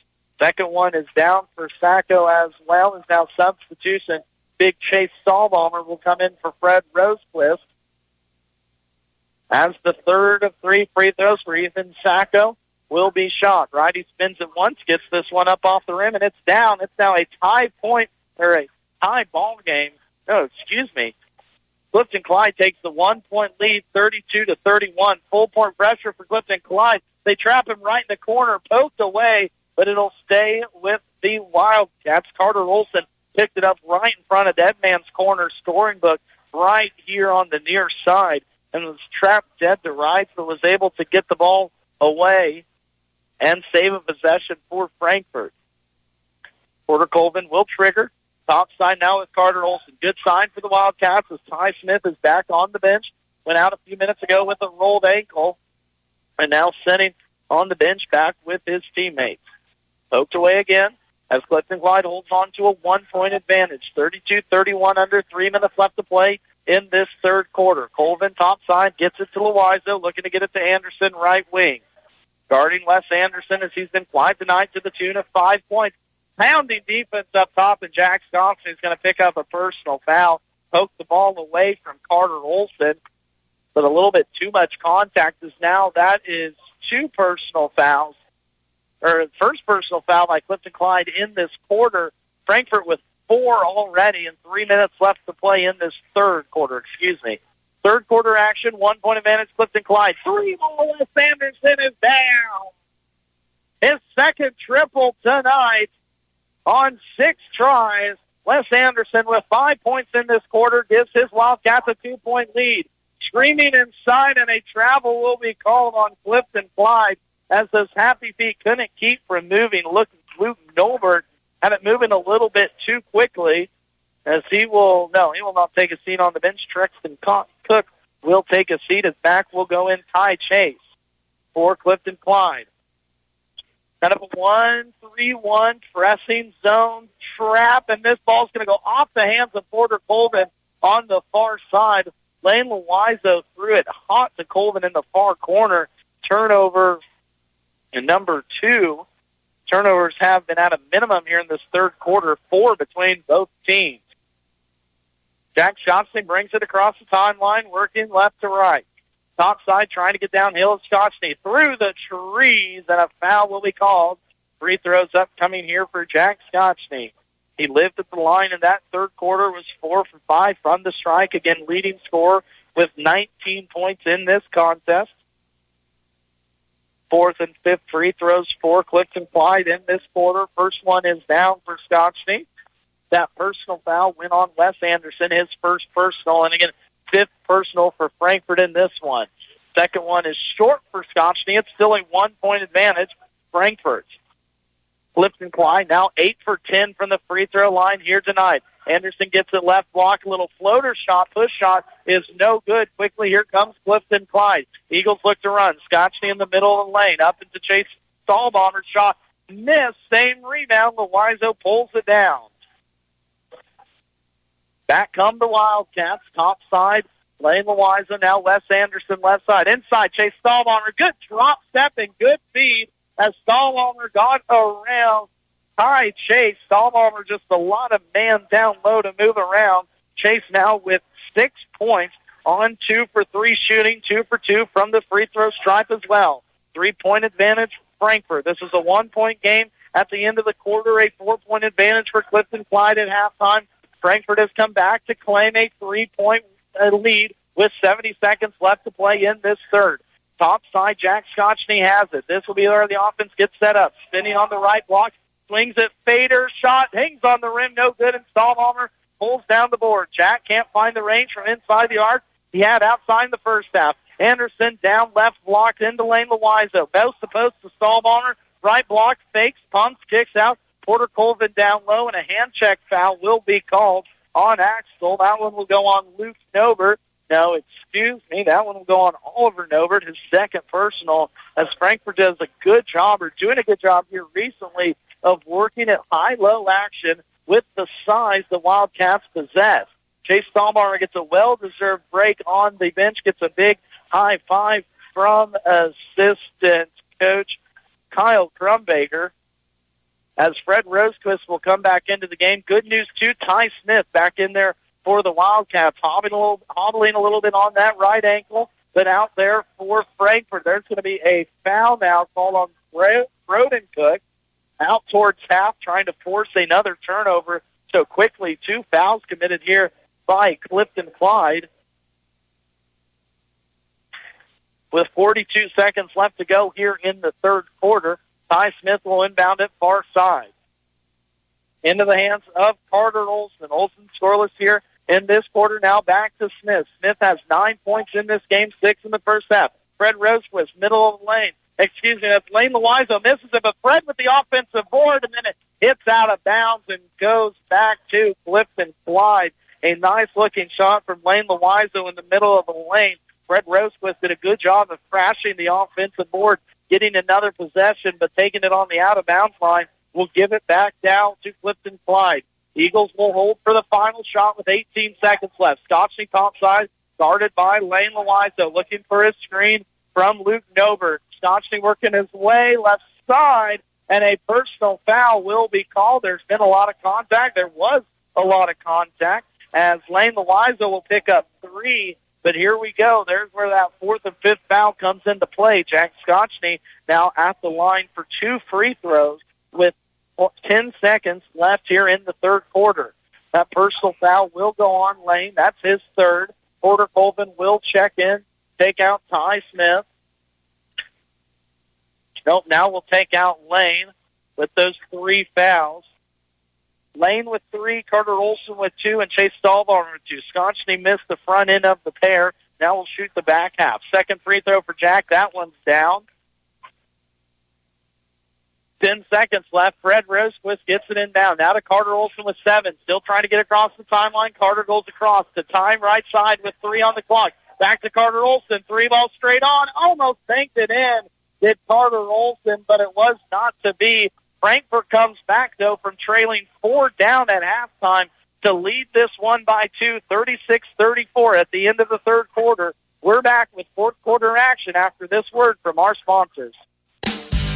Second one is down for Sacco as well. Is now substitution. Big Chase Stahlbaumer will come in for Fred Rosecliffe. As the third of 3 free throws for Ethan Sacco will be shot. Right, he spins it once, gets this one up off the rim, and it's down. It's now a tie ball game. No, excuse me. Clifton-Clyde takes the 1-point lead, 32-31. Full point pressure for Clifton-Clyde. They trap him right in the corner, poked away, but it'll stay with the Wildcats. Carter Olson picked it up right in front of Dead Man's Corner scoring book right here on the near side and was trapped dead to rights, but was able to get the ball away and save a possession for Frankfort. Porter Colvin will trigger. Top side now with Carter Olson. Good sign for the Wildcats as Ty Smith is back on the bench. Went out a few minutes ago with a rolled ankle and now sitting on the bench back with his teammates. Poked away again as Clifton-Clyde holds on to a 1-point advantage. 32-31 under 3 minutes left to play in this third quarter. Colvin top side gets it to Loizo, looking to get it to Anderson right wing. Guarding Wes Anderson as he's been quiet tonight to the tune of 5 points. Pounding defense up top, and Jack Thompson is going to pick up a personal foul. Poked the ball away from Carter Olson, but a little bit too much contact is now that is 2 personal fouls, or first personal foul by Clifton-Clyde in this quarter. Frankfort with 4 already and 3 minutes left to play in this third quarter. Third quarter action, 1-point advantage, Clifton-Clyde. 3 ball, Wes Anderson is down. His second triple tonight on 6 tries. Wes Anderson with 5 points in this quarter gives his Wildcats a 2-point lead. Screaming inside, and a travel will be called on Clifton-Clyde as those happy feet couldn't keep from moving. Luke Novert had it moving a little bit too quickly as he will not take a seat on the bench. Trexton Cook will take a seat as back will go in Ty Chase for Clifton-Clyde. Kind of a 1-3-1 pressing zone trap, and this ball's going to go off the hands of Porter Colvin on the far side. Lane Loizo threw it hot to Colvin in the far corner. Turnover and number 2. Turnovers have been at a minimum here in this third quarter, 4 between both teams. Jack Scotchney brings it across the timeline, working left to right. Top side trying to get downhill. Scotchney through the trees, and a foul will be called. Free throws upcoming here for Jack Scotchney. He lived at the line in that third quarter, was 4 for 5 from the strike. Again, leading scorer with 19 points in this contest. Fourth and fifth free throws for Clifton-Clyde in this quarter. First one is down for Scotchney. That personal foul went on Wes Anderson, his first personal. And again, 5th personal for Frankfort in this one. Second one is short for Scotchney. It's still a 1-point advantage, Frankfort. Clifton-Clyde now 8 for 10 from the free throw line here tonight. Anderson gets it left block. A little floater shot, push shot is no good. Quickly, here comes Clifton-Clyde. Eagles look to run. Scotchney in the middle of the lane. Up into Chase Stahlbaumer. Shot missed. Same rebound. Loizo pulls it down. Back come the Wildcats. Top side, Lane Loizo. Now Wes Anderson left side. Inside, Chase Stahlbaumer. Good drop step and good feed as Stahlbaumer got around Ty Chase. Stahlbaumer just a lot of man down low to move around. Chase now with 6 points on 2 for 3 shooting, 2 for 2 from the free throw stripe as well. 3-point advantage, Frankfort. This is a 1-point game at the end of the quarter, a 4-point advantage for Clifton-Clyde at halftime. Frankfort has come back to claim a 3-point lead with 70 seconds left to play in this third. Top side, Jack Scotchney has it. This will be where the offense gets set up. Spinning on the right block, swings it, fader, shot, hangs on the rim, no good, and Stahlbaumer pulls down the board. Jack can't find the range from inside the arc. He had outside in the first half. Anderson down left, blocked into Lane Loizo. Post to post to Stahlbaumer. Right block, fakes, pumps, kicks out. Porter Colvin down low, and a hand check foul will be called on Axtell. That one will go on Luke Novert. No, excuse me, that one will go on Oliver Novert, his second personal, as Frankfort does a good job, or doing a good job here recently, of working at high-low action with the size the Wildcats possess. Chase Stahlbaumer gets a well-deserved break on the bench, gets a big high five from assistant coach Kyle Crumbaker, as Fred Rosequist will come back into the game. Good news, too, Ty Smith back in there for the Wildcats, hobbling a little bit on that right ankle, but out there for Frankfort. There's going to be a foul now called on Rodencook out towards half, trying to force another turnover so quickly. 2 fouls committed here by Clifton-Clyde. With 42 seconds left to go here in the third quarter, Ty Smith will inbound it far side. Into the hands of Carter Olson. Olson scoreless here in this quarter. Now back to Smith. Smith has 9 points in this game, 6 in the first half. Fred Rosequist, middle of the lane. That's Lane Loizo misses it, but Fred with the offensive board, and then it hits out of bounds and goes back to Clifton-Clyde. A nice-looking shot from Lane Loizo in the middle of the lane. Fred Rosequist did a good job of crashing the offensive board, getting another possession, but taking it on the out-of-bounds line. Will give it back down to Clifton-Clyde. Eagles will hold for the final shot with 18 seconds left. Scotchney topside, guarded by Lane Loizo, looking for his screen from Luke Novert. Scotchney working his way left side, and a personal foul will be called. There's been a lot of contact. There was a lot of contact, as Lane Loizo will pick up 3. But here we go. There's where that 4th and 5th foul comes into play. Jack Scotchney now at the line for 2 free throws with 10 seconds left here in the third quarter. That personal foul will go on Lane. That's his third. Porter Colvin will check in, take out Ty Smith. Nope, now we'll take out Lane with those 3 fouls. Lane with 3, Carter Olson with 2, and Chase Stahlbaumer with 2. Scotchney missed the front end of the pair. Now we'll shoot the back half. Second free throw for Jack. That one's down. 10 seconds left. Fred Rosequist gets it inbound. Now to Carter Olson with 7. Still trying to get across the timeline. Carter goes across to time right side with 3 on the clock. Back to Carter Olson. 3 ball straight on. Almost banked it in. Did Carter Olson, but it was not to be. Frankfort comes back, though, from trailing 4 down at halftime to lead this one by 2, 36-34 at the end of the third quarter. We're back with fourth quarter action after this word from our sponsors.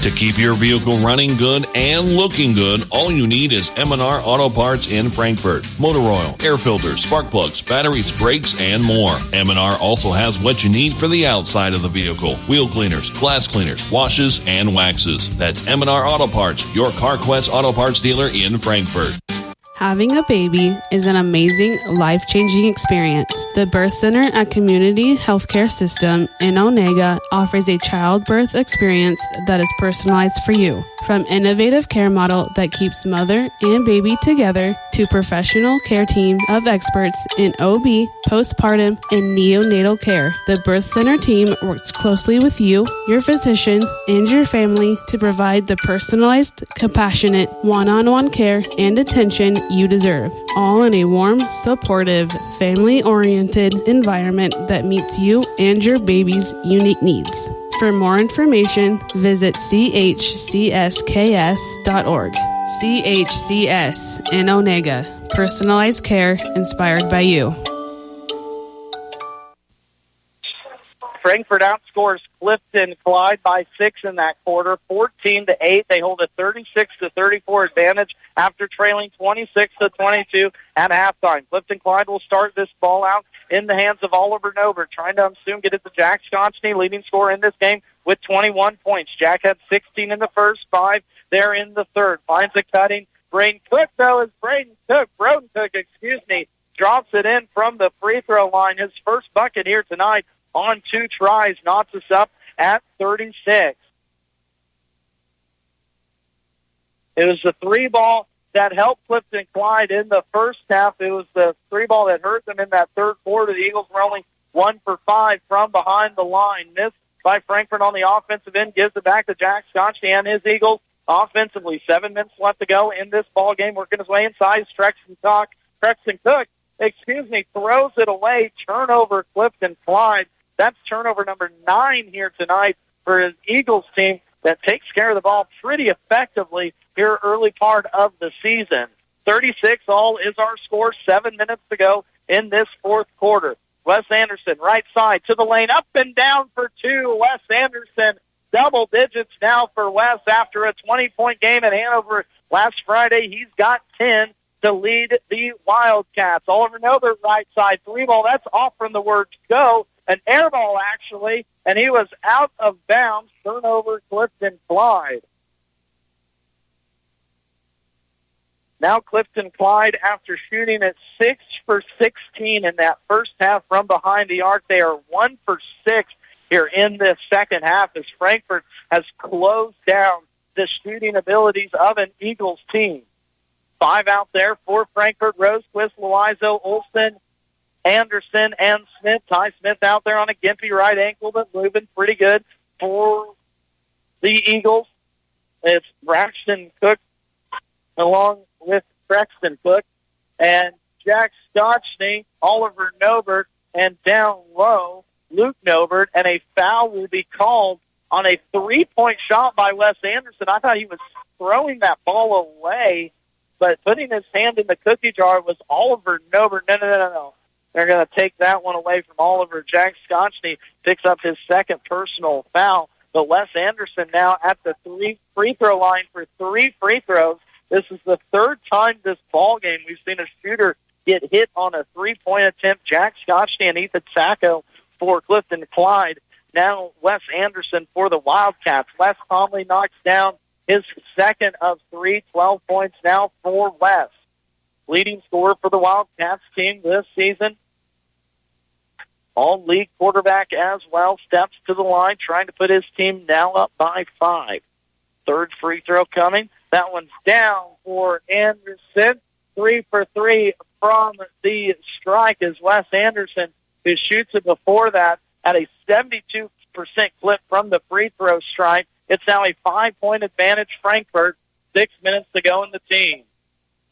To keep your vehicle running good and looking good, all you need is M&R Auto Parts in Frankfort. Motor oil, air filters, spark plugs, batteries, brakes, and more. M&R also has what you need for the outside of the vehicle. Wheel cleaners, glass cleaners, washes, and waxes. That's M&R Auto Parts, your CarQuest Auto Parts dealer in Frankfort. Having a baby is an amazing, life-changing experience. The Birth Center at Community Healthcare System in Onega offers a childbirth experience that is personalized for you. From innovative care model that keeps mother and baby together to professional care team of experts in OB, postpartum, and neonatal care, the Birth Center team works closely with you, your physician, and your family to provide the personalized, compassionate, one-on-one care and attention you deserve, all in a warm, supportive, family-oriented environment that meets you and your baby's unique needs. For more information, visit chcsks.org. CHCS in Onega. Personalized care inspired by you. Frankfort outscores Clifton-Clyde by 6 in that quarter, 14-8. They hold a 36-34 advantage after trailing 26-22 at halftime. Clifton-Clyde will start this ball out in the hands of Oliver Novert, trying to soon get it to Jack Scotchney, leading scorer in this game with 21 points. Jack had 16 in the first, 5 there in the third. Finds a cutting Broden Cook, drops it in from the free throw line. His first bucket here tonight on 2 tries, knocks us up at 36. It was the 3-ball that helped Clifton-Clyde in the first half. It was the 3-ball that hurt them in that third quarter. The Eagles were only 1 for 5 from behind the line. Missed by Frankfort on the offensive end, gives it back to Jack Scotchy and his Eagles. Offensively, 7 minutes left to go in this ball game. Working his way inside. Trexton Cook, throws it away. Turnover, Clifton-Clyde. That's turnover number 9 here tonight for his Eagles team that takes care of the ball pretty effectively here early part of the season. 36-all is our score. 7 minutes to go in this fourth quarter. Wes Anderson, right side to the lane, up and down for 2. Wes Anderson, double digits now for Wes after a 20-point game at Hanover last Friday. He's got 10 to lead the Wildcats. Oliver Nover, right side, 3-ball. That's off from the word go. An air ball, actually, and he was out of bounds. Turnover, Clifton-Clyde. Now Clifton-Clyde, after shooting at 6 for 16 in that first half from behind the arc, they are 1 for 6 here in this second half as Frankfort has closed down the shooting abilities of an Eagles team. 5 out there for Frankfort: Rosequist, Loizo, Olsen, Anderson, and Smith. Ty Smith out there on a gimpy right ankle, but moving pretty good for the Eagles. It's Braxton Cook along with Braxton Cook and Jack Scotchney, Oliver Nobert, and down low, Luke Nobert, and a foul will be called on a 3-point shot by Wes Anderson. I thought he was throwing that ball away, but putting his hand in the cookie jar was Oliver Nobert. No. They're going to take that one away from Oliver. Jack Scotchney picks up his second personal foul, but Wes Anderson now at the 3 free throw line for 3 free throws. This is the third time this ball game we've seen a shooter get hit on a 3-point attempt. Jack Scotchney and Ethan Sacco for Clifton-Clyde. Now Wes Anderson for the Wildcats. Wes Conley knocks down his second of 3, 12 points now for Wes. Leading scorer for the Wildcats team this season. All-league quarterback as well, steps to the line, trying to put his team now up by 5. Third free throw coming. That one's down for Anderson. 3 for 3 from the strike is Wes Anderson, who shoots it before that at a 72% clip from the free throw strike. It's now a 5-point advantage, Frankfort. 6 minutes to go in the team.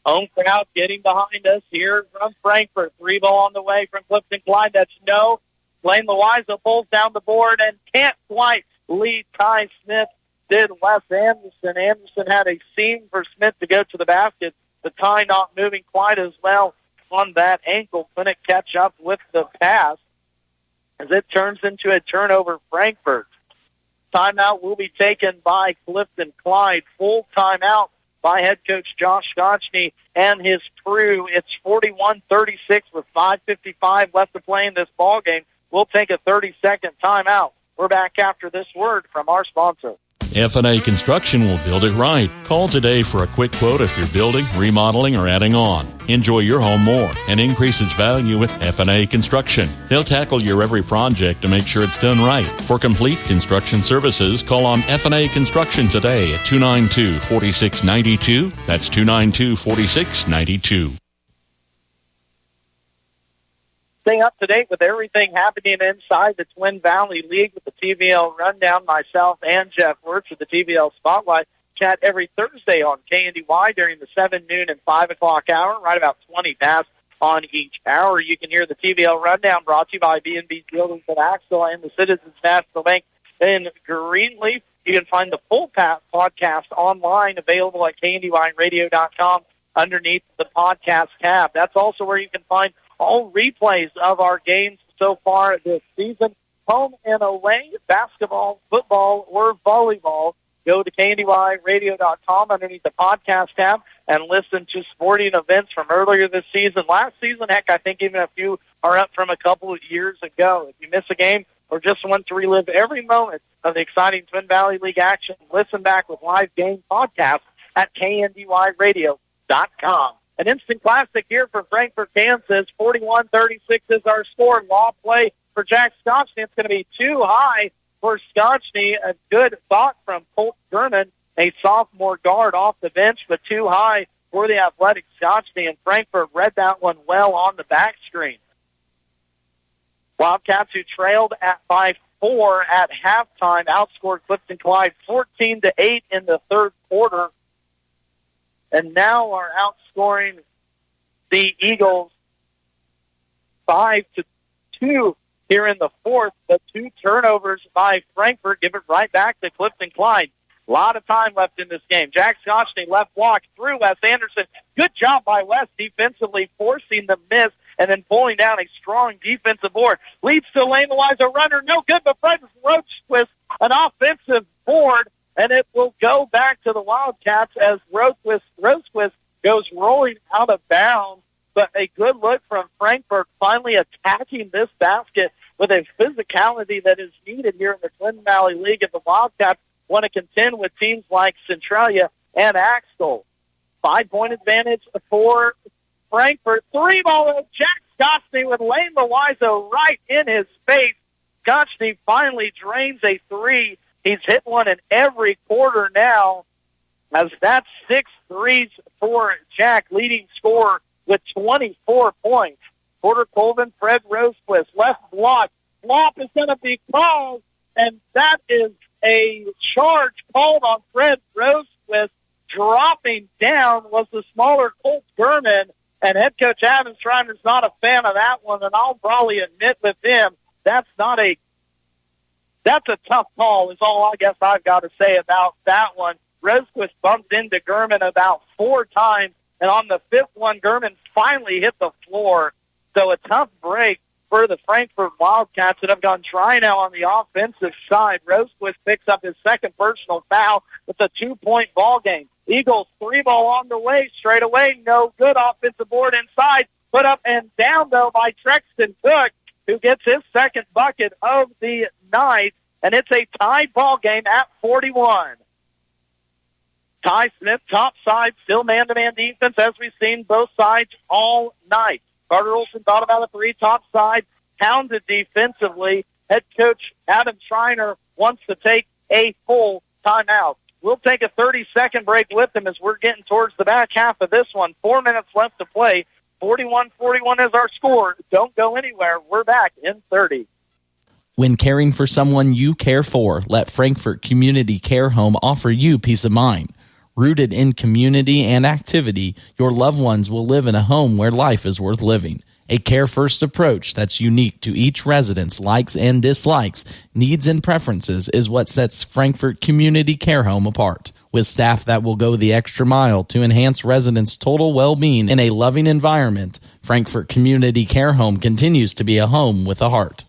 Home crowd getting behind us here from Frankfort. 3-ball on the way from Clifton-Clyde. That's no. Lane Loiza pulls down the board and can't quite lead Ty Smith. Did Wes Anderson. Anderson had a seam for Smith to go to the basket. The Ty not moving quite as well on that ankle. Couldn't catch up with the pass as it turns into a turnover, Frankfort. Timeout will be taken by Clifton-Clyde. Full timeout by head coach Josh Scotchney and his crew. It's 41-36 with 5:55 left to play in this ball game. We'll take a 30-second timeout. We're back after this word from our sponsor. F&A Construction will build it right. Call today for a quick quote if you're building, remodeling, or adding on. Enjoy your home more and increase its value with F&A Construction. They'll tackle your every project to make sure it's done right. For complete construction services, call on F&A Construction today at 292-4692. That's 292-4692. Stay up to date with everything happening inside the Twin Valley League with the TVL Rundown. Myself and Jeff Wirtz with the TVL Spotlight chat every Thursday on KNDY during the 7, noon, and 5 o'clock hour, right about 20 past on each hour. You can hear the TVL Rundown brought to you by B&B Buildings at Axel and the Citizens National Bank in Greenleaf. You can find the full podcast online, available at KNDYradio.com underneath the podcast tab. That's also where you can find all replays of our games so far this season, home and away, basketball, football, or volleyball. Go to KNDYradio.com underneath the podcast tab and listen to sporting events from earlier this season. Last season, heck, I think even a few are up from a couple of years ago. If you miss a game or just want to relive every moment of the exciting Twin Valley League action, listen back with live game podcasts at KNDYradio.com. An instant classic here for Frankfort, Kansas. 41-36 is our score. Law play for Jack Scotchney. It's going to be too high for Scotchney. A good thought from Colt German, a sophomore guard off the bench, but too high for the athletic Scotchney, and Frankfort read that one well on the back screen. Wildcats, who trailed by 4 at halftime, outscored Clifton-Clyde 14-8 in the third quarter, and now are outscoring the Eagles 5-2 here in the fourth. The 2 turnovers by Frankfort give it right back to Clifton-Clyde. A lot of time left in this game. Jack Scotchney left block through Wes Anderson. Good job by Wes defensively, forcing the miss and then pulling down a strong defensive board. Leads to Lane Eliza runner. No good, but Fred Rosequist, an offensive board, and it will go back to the Wildcats as Rosequist goes rolling out of bounds. But a good look from Frankfort, finally attacking this basket with a physicality that is needed here in the Twin Valley League, and the Wildcats want to contend with teams like Centralia and Axtell. 5-point advantage for Frankfort. 3-ball, Jack Scotchney with Lane Loizo right in his face. Scotchney finally drains a 3. He's hit one in every quarter now, as that's 6 threes for Jack, leading scorer with 24 points. Porter Colvin, Fred Rosequist, left block. Flop is going to be called, and that is a charge called on Fred Rosequist. Dropping down was the smaller Colt Gurman, and head coach Adam Schreiner's not a fan of that one, and I'll probably admit with him, that's a tough call is all I guess I've got to say about that one. Rosequist bumped into Gurman about 4 times, and on the 5th one, Gurman finally hit the floor. So a tough break for the Frankfort Wildcats that have gone dry now on the offensive side. Rosequist picks up his second personal foul. It's a 2-point ball game. Eagles 3-ball on the way, straight away, no good. Offensive board inside, put up and down, though, by Trexton Cook, who gets his second bucket of the night, and it's a tied ball game at 41. Ty Smith, top side, still man-to-man defense, as we've seen both sides all night. Carter Olson thought about a 3, top side, pounded defensively. Head coach Adam Schreiner wants to take a full timeout. We'll take a 30-second break with him as we're getting towards the back half of this one. 4 minutes left to play. 41-41 is our score. Don't go anywhere. We're back in 30. When caring for someone you care for, let Frankfort Community Care Home offer you peace of mind. Rooted in community and activity, your loved ones will live in a home where life is worth living. A care-first approach that's unique to each resident's likes and dislikes, needs and preferences is what sets Frankfort Community Care Home apart. With staff that will go the extra mile to enhance residents' total well-being in a loving environment, Frankfort Community Care Home continues to be a home with a heart.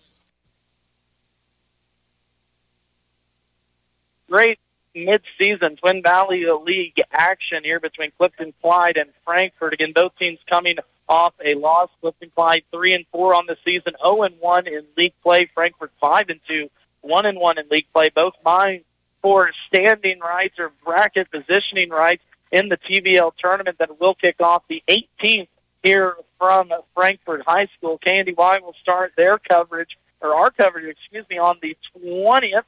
Great mid-season Twin Valley League action here between Clifton-Clyde and Frankfort. Again, both teams coming off a loss. Clifton-Clyde 3-4 on the season, 0-1 in league play. Frankfort 5-2, 1-1 in league play. Both vying for standing rights or bracket positioning rights in the TVL tournament that will kick off the 18th here from Frankfort High School. KNDY will start their coverage, or our coverage, on the 20th.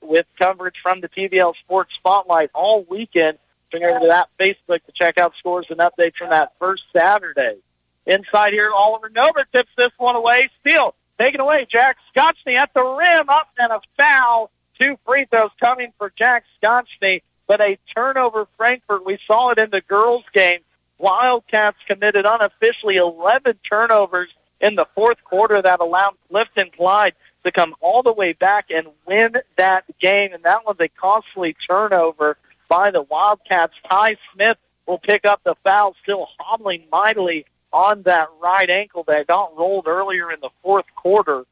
With coverage from the TVL Sports Spotlight all weekend. Turn over to that Facebook to check out scores and updates from that first Saturday. Inside here, Oliver Nover tips this one away. Steal taken away. Jack Scotchney at the rim, up and a foul. 2 free throws coming for Jack Scotchney, but a turnover Frankfort. We saw it in the girls' game. Wildcats committed unofficially 11 turnovers in the fourth quarter that allowed Clifton-Clyde to come all the way back and win that game, and that was a costly turnover by the Wildcats. Ty Smith will pick up the foul, still hobbling mightily on that right ankle that got rolled earlier in the fourth quarter.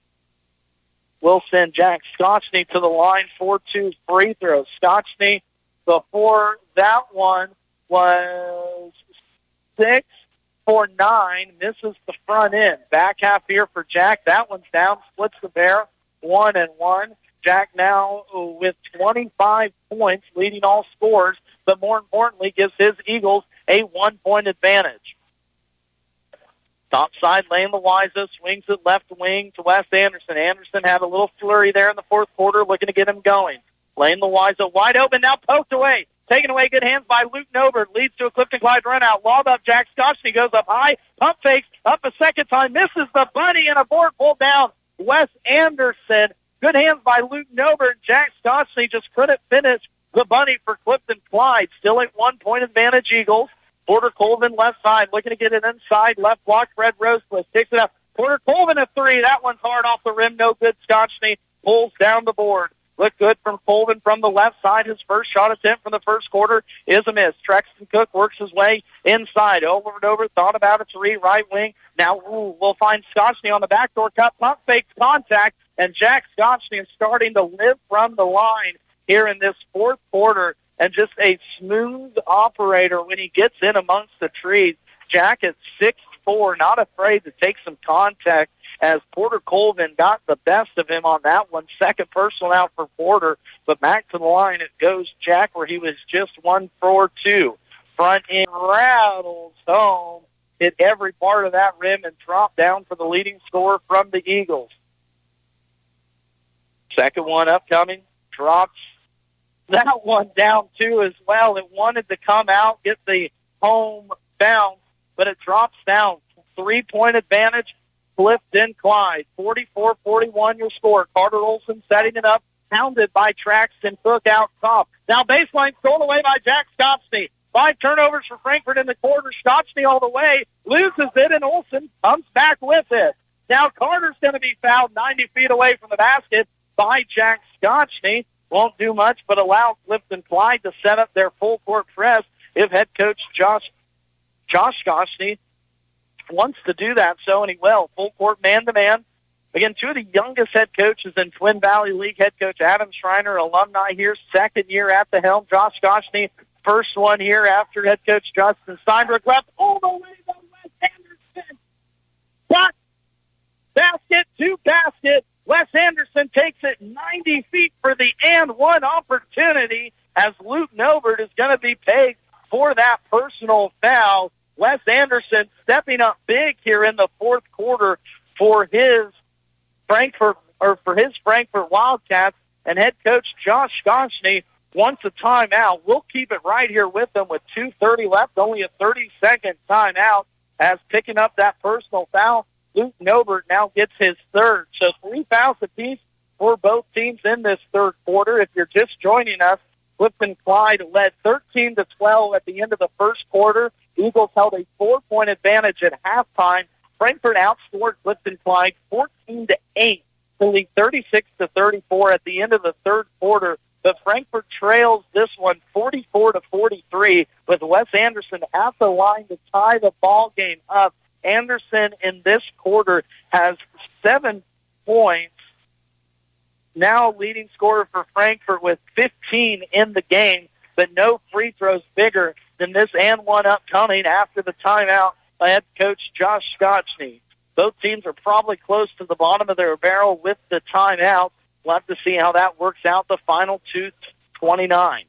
We'll send Jack Scotchney to the line for 2 free throws. Scotchney, before that one, was 6 for 9, misses the front end. Back half here for Jack. That one's down, splits the pair, 1-1. Jack now with 25 points, leading all scorers, but more importantly, gives his Eagles a 1-point advantage. Top side lane, Loiza swings it left wing to Wes Anderson. Anderson had a little flurry there in the fourth quarter, looking to get him going. Lane Loiza wide open, now poked away. Taken away, good hands by Luke Nobert. Leads to a Clifton-Clyde run out. Lob up, Jack Scotchney goes up high. Pump fakes, up a second time. Misses the bunny, and a board pulled down. Wes Anderson. Good hands by Luke Nobert. Jack Scotchney just couldn't finish the bunny for Clifton-Clyde. Still a 1-point advantage, Eagles. Porter Colvin left side, looking to get it inside. Left block, Fred Rosecliffe takes it up. Porter Colvin a three. That one's hard off the rim. No good. Scotchney pulls down the board. Looked good from Colvin from the left side. His first shot attempt from the first quarter is a miss. Trexton Cook works his way inside. Over and over, thought about a three, right wing. Now we'll find Scotchney on the backdoor cut. Pump fakes contact, and Jack Scotchney is starting to live from the line here in this fourth quarter, and just a smooth operator when he gets in amongst the trees. Jack at 6'4", not afraid to take some contact, as Porter Colvin got the best of him on that one. Second personal out for Porter, but back to the line it goes Jack, where he was just 1 for 2. Front end rattles home, hit every part of that rim, and dropped down for the leading scorer from the Eagles. Second one upcoming, drops that one down too as well. It wanted to come out, get the home bounce, but it drops down. 3-point advantage, Clifton-Clyde. 44-41 your score. Carter Olson setting it up, pounded by Traxton Cook out top. Now baseline stolen away by Jack Scotchney. 5 turnovers for Frankfort in the quarter. Scotchney all the way, loses it, and Olson comes back with it. Now Carter's going to be fouled 90 feet away from the basket by Jack Scotchney. Won't do much but allow Clifton-Clyde to set up their full court press if head coach Josh Scotchney wants to do that, so and he will. Full court man-to-man. Again, two of the youngest head coaches in Twin Valley League. Head coach Adam Schreiner, alumni here, second year at the helm. Josh Scotchney, first one here after head coach Justin Steinberg left all the way to Wes Anderson. Shot, basket to basket. Wes Anderson takes it 90 feet for the and one opportunity, as Luke Nobert is going to be paid for that personal foul. Wes Anderson stepping up big here in the fourth quarter for his Frankfort Wildcats, and head coach Josh Scotchney wants a timeout. We'll keep it right here with them with 2:30 left, only a 30-second timeout, as picking up that personal foul. Luke Nobert now gets his third. So 3 fouls apiece for both teams in this third quarter. If you're just joining us, Clifton-Clyde led 13-12 at the end of the first quarter. Eagles held a 4-point advantage at halftime. Frankfort outscored Clifton-Clyde 14-8 to lead 36-34 at the end of the third quarter. But Frankfort trails this one 44-43 with Wes Anderson at the line to tie the ball game up. Anderson in this quarter has 7 points. Now leading scorer for Frankfort with 15 in the game, but no free throws bigger than this and one upcoming after the timeout by head coach Josh Scotchney. Both teams are probably close to the bottom of their barrel with the timeout. We'll have to see how that works out. The final 2:29.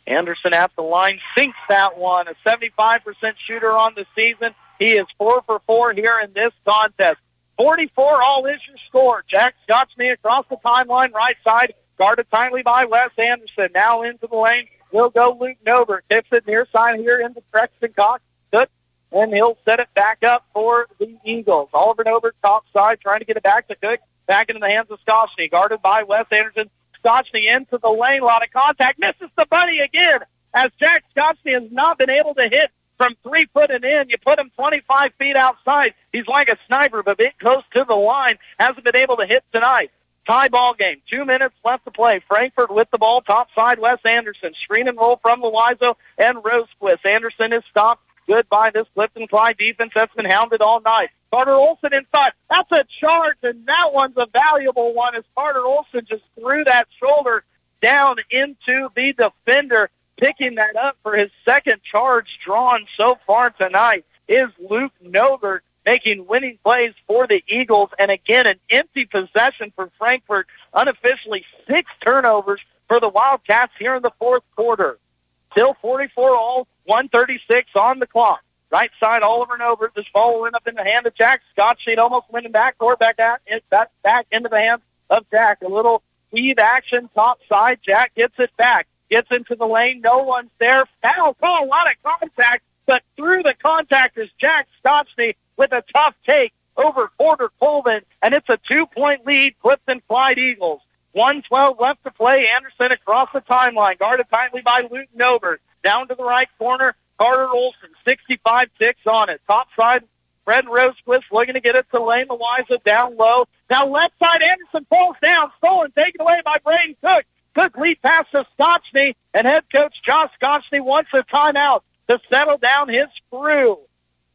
Anderson at the line sinks that one. A 75% shooter on the season. He is 4 for 4 here in this contest. 44 all is your score. Jack Scotchney across the timeline, right side, guarded timely by Wes Anderson. Now into the lane will go Luke Nobert. Tips it near side here into Trexton Cook, and he'll set it back up for the Eagles. Oliver Nobert top side, trying to get it back to Cook. Back into the hands of Scotchney, guarded by Wes Anderson. Scotchney into the lane, a lot of contact, misses the bunny again, as Jack Scotchney has not been able to hit from 3 foot and in. You put him 25 feet outside. He's like a sniper, but bit close to the line. Hasn't been able to hit tonight. Tie ball game. 2 minutes left to play. Frankfort with the ball. Top side, Wes Anderson. Screen and roll from Loiza and Rosecliffe. Anderson is stopped. Good by this Clifton-Clyde defense that's been hounded all night. Carter Olson inside. That's a charge, and that one's a valuable one, as Carter Olson just threw that shoulder down into the defender. Picking that up for his second charge drawn so far tonight is Luke Nobert, making winning plays for the Eagles. And again, an empty possession for Frankfort. Unofficially 6 turnovers for the Wildcats here in the fourth quarter. Still 44 all, 136 on the clock. Right side, Oliver and over. This ball went up in the hand of Jack Scott. She'd almost went in back door, back into the hands of Jack. A little weave action, top side. Jack gets it back. Gets into the lane. No one's there. Foul call, a lot of contact, but through the contact is Jack Scotchney with a tough take over Porter Colvin, and it's a 2-point lead, Clifton-Clyde Eagles. 1:12 left to play. Anderson across the timeline, guarded tightly by Luton Over. Down to the right corner, Carter Olson, 65-6 on it. Top side, Fred Rosequist looking to get it to Lane Louisa down low. Now left side, Anderson falls down, stolen, taken away by Braden Cook. Cook lead pass to Scotchney, and head coach Josh Scotchney wants a timeout to settle down his crew.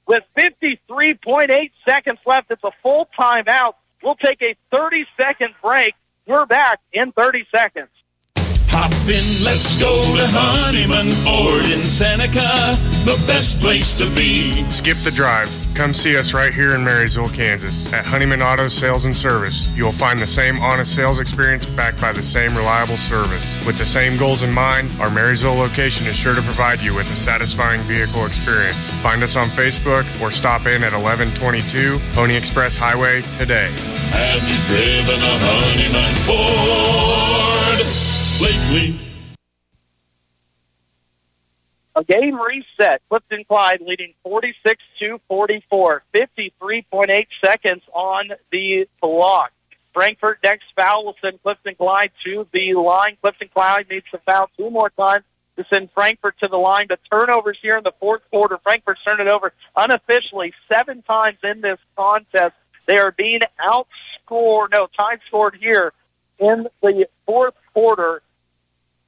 With 53.8 seconds left, it's a full timeout. We'll take a 30-second break. We're back in 30 seconds. Hop in, let's go to Honeyman Ford in Seneca, the best place to be. Skip the drive. Come see us right here in Marysville, Kansas. At Honeyman Auto Sales and Service, you will find the same honest sales experience backed by the same reliable service. With the same goals in mind, our Marysville location is sure to provide you with a satisfying vehicle experience. Find us on Facebook or stop in at 1122 Pony Express Highway today. Have you driven a Honeyman Ford lately? A game reset. Clifton-Clyde leading 46-44. 53.8 seconds on the clock. Frankfort next foul will send Clifton-Clyde to the line. Clifton-Clyde needs to foul 2 more times to send Frankfort to the line. The turnovers here in the fourth quarter. Frankfort turned it over unofficially 7 times in this contest. They are being time scored here in the fourth quarter.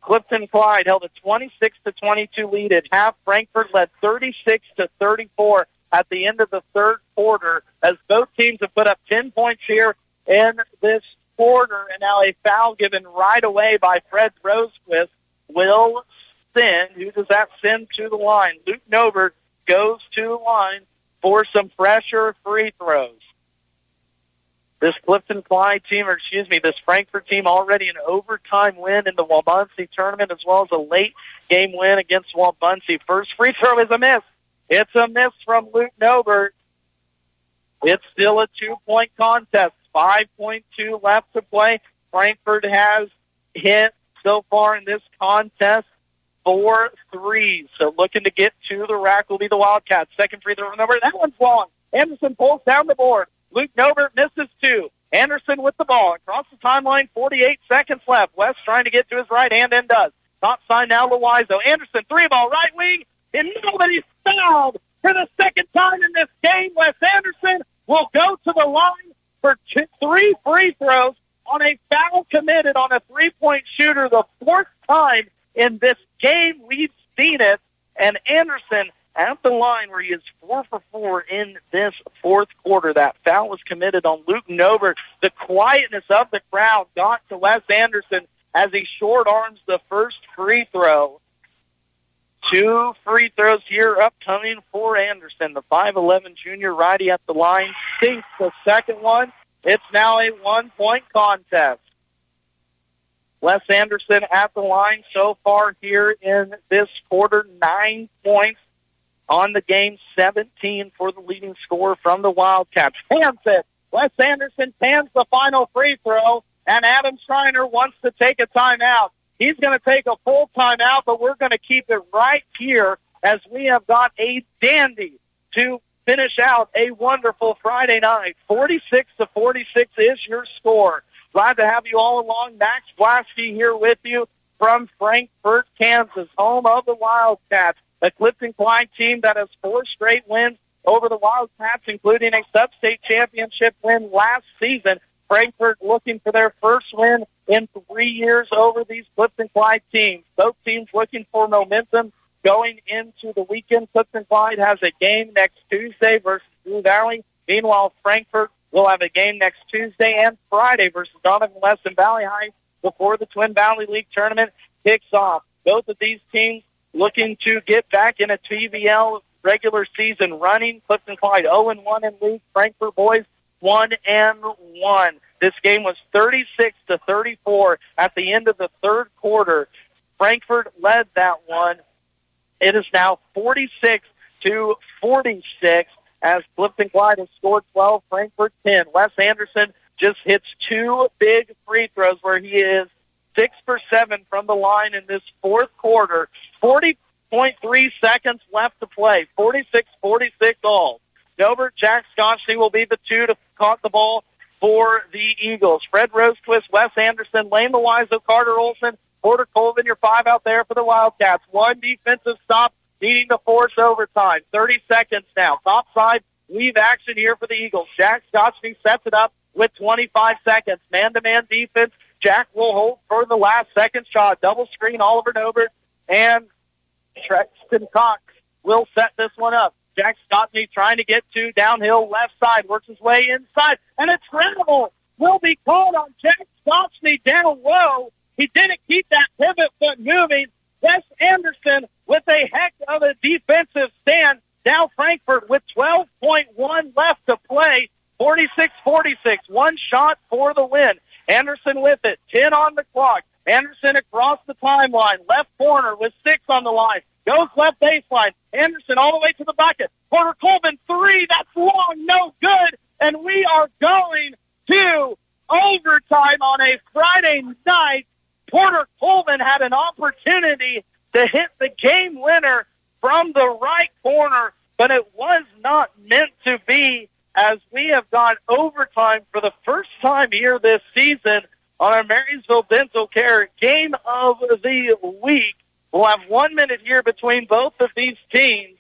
Clifton-Clyde held a 26-22 lead at half. Frankfort led 36-34 at the end of the third quarter, as both teams have put up 10 points here in this quarter. And now a foul given right away by Fred Rosequist will send. Who does that send to the line? Luke Novert goes to the line for some fresher free throws. This Clifton-Clyde team, this Frankfort team, already an overtime win in the Wabaunsee tournament, as well as a late game win against Wabaunsee. First free throw is a miss. It's a miss from Luke Novert. It's still a 2-point contest. 5.2 left to play. Frankfort has hit so far in this contest 4 threes. So looking to get to the rack will be the Wildcats. Second free throw from Novert. That one's long. Anderson pulls down the board. Luke Novert misses 2. Anderson with the ball. Across the timeline, 48 seconds left. West trying to get to his right hand and does. Top side now, Louiso. Anderson, 3-ball, right wing, and nobody's fouled for the second time in this game. Wes Anderson will go to the line for 3 free throws on a foul committed on a 3-point shooter. The 4th time in this game we've seen it. And Anderson at the line where he is 4 for 4 in this fourth quarter. That foul was committed on Luke Novert. The quietness of the crowd got to Wes Anderson as he short arms the first free throw. 2 free throws here upcoming for Anderson. The 5'11 junior righty at the line sinks the second one. It's now a 1-point contest. Wes Anderson at the line so far here in this quarter, 9 points on the game, 17 for the leading scorer from the Wildcats. Hands it. Wes Anderson pans the final free throw, and Adam Schreiner wants to take a timeout. He's going to take a full timeout, but we're going to keep it right here as we have got a dandy to finish out a wonderful Friday night. 46-46 is your score. Glad to have you all along. Max Blasky here with you from Frankfort, Kansas, home of the Wildcats. A Clifton-Clyde team that has 4 straight wins over the Wildcats, including a sub-state championship win last season. Frankfort looking for their first win in 3 years over these Clifton-Clyde teams. Both teams looking for momentum going into the weekend. Clifton-Clyde has a game next Tuesday versus Blue Valley. Meanwhile, Frankfort will have a game next Tuesday and Friday versus Donovan West and Valley High before the Twin Valley League tournament kicks off. Both of these teams looking to get back in a TVL regular season running. Clifton-Clyde 0-1 in league. Frankfort boys 1-1. This game was 36-34 at the end of the third quarter. Frankfort led that one It is now 46-46 as Clifton-Clyde has scored 12, Frankfort 10. Wes Anderson just hits 2 big free throws where he is 6 for 7 from the line in this fourth quarter. 40.3 seconds left to play. 46-46 all. Nobert, Jack Scotchney will be the two to caught the ball for the Eagles. Fred Rosequist, Wes Anderson, Lane Loizo, Carter Olson, Porter Colvin, your 5 out there for the Wildcats. 1 defensive stop needing to force overtime. 30 seconds now. Top side weave action here for the Eagles. Jack Scotchney sets it up with 25 seconds. Man-to-man defense. Jack will hold for the last second shot. Double screen, Oliver Nobert and Trexton Cox will set this one up. Jack Scotchney trying to get to downhill left side, works his way inside, and a travel will be called on Jack Scotchney down low. He didn't keep that pivot foot moving. Wes Anderson with a heck of a defensive stand. Now Frankfort with 12.1 left to play. 46-46, 1 shot for the win. Anderson with it, 10 on the clock. Anderson across the timeline, left corner with 6 on the line. Goes left baseline. Anderson all the way to the bucket. Porter Colvin, 3. That's long, no good. And we are going to overtime on a Friday night. Porter Colvin had an opportunity to hit the game winner from the right corner, but it was not meant to be, as we have gone overtime for the first time here this season on our Marysville Dental Care Game of the Week. We'll have 1 minute here between both of these teams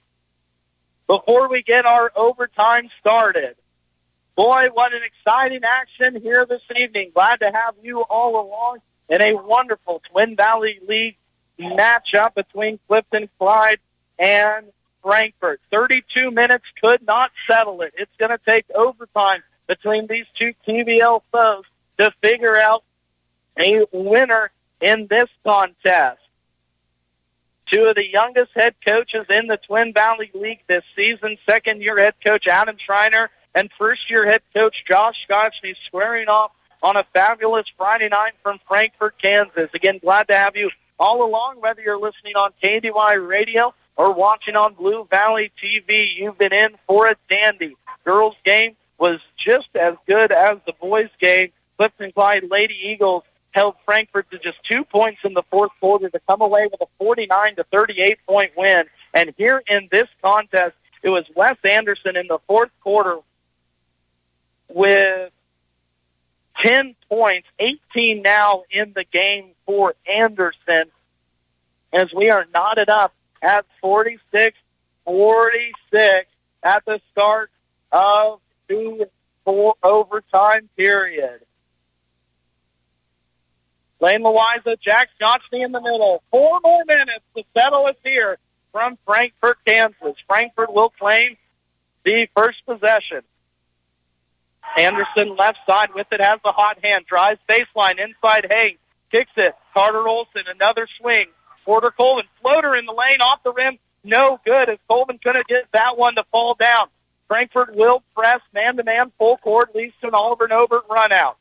before we get our overtime started. Boy, what an exciting action here this evening. Glad to have you all along in a wonderful Twin Valley League matchup between Clifton-Clyde and Frankfort. 32 minutes could not settle it. It's going to take overtime between these two TVL foes to figure out a winner in this contest. 2 of the youngest head coaches in the Twin Valley League this season, second-year head coach Adam Schreiner and first-year head coach Josh Scotchney squaring off on a fabulous Friday night from Frankfort, Kansas. Again, glad to have you all along, whether you're listening on KDY Radio or watching on Blue Valley TV. You've been in for a dandy. Girls' game was just as good as the boys' game. Clifton-Clyde Lady Eagles held Frankfort to just 2 points in the fourth quarter to come away with a 49-38 win. And here in this contest, it was Wes Anderson in the fourth quarter with 10 points, 18 now in the game for Anderson, as we are knotted up at 46-46 at the start of the overtime period. Lane Loiza, Jack Scotchney in the middle. 4 more minutes to settle us here from Frankfort, Kansas. Frankfort will claim the first possession. Anderson left side with it, has the hot hand, drives baseline, inside Hayes, kicks it. Carter Olson, another swing. Porter Colvin, floater in the lane, off the rim, no good, as Colvin couldn't get that one to fall down. Frankfort will press, man-to-man, full court, leads to an Oliver Nobert run out.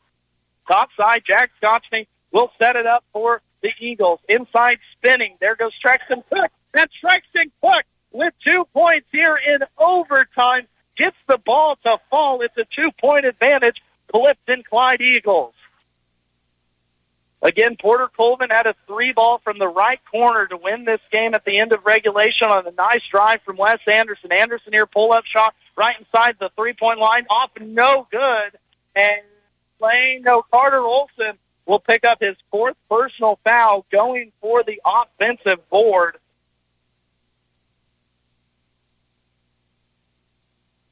Top side, Jack Scotchney will set it up for the Eagles. Inside spinning, there goes Trexton Cook, and Trexton Cook with 2 points here in overtime gets the ball to fall. It's a 2-point advantage, Clifton-Clyde Eagles. Again, Porter Colvin had a 3-ball from the right corner to win this game at the end of regulation on a nice drive from Wes Anderson. Anderson here, pull-up shot right inside the 3-point line, off no good. And Carter Olson will pick up his 4th personal foul, going for the offensive board.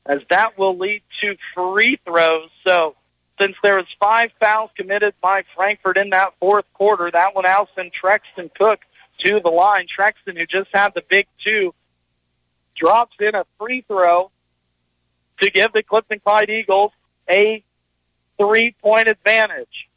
As that will lead to free throws. So since there was 5 fouls committed by Frankfort in that fourth quarter, that will now send Trexton Cook to the line. Trexton, who just had the big 2, drops in a free throw to give the Clifton-Clyde Eagles a 3-point advantage.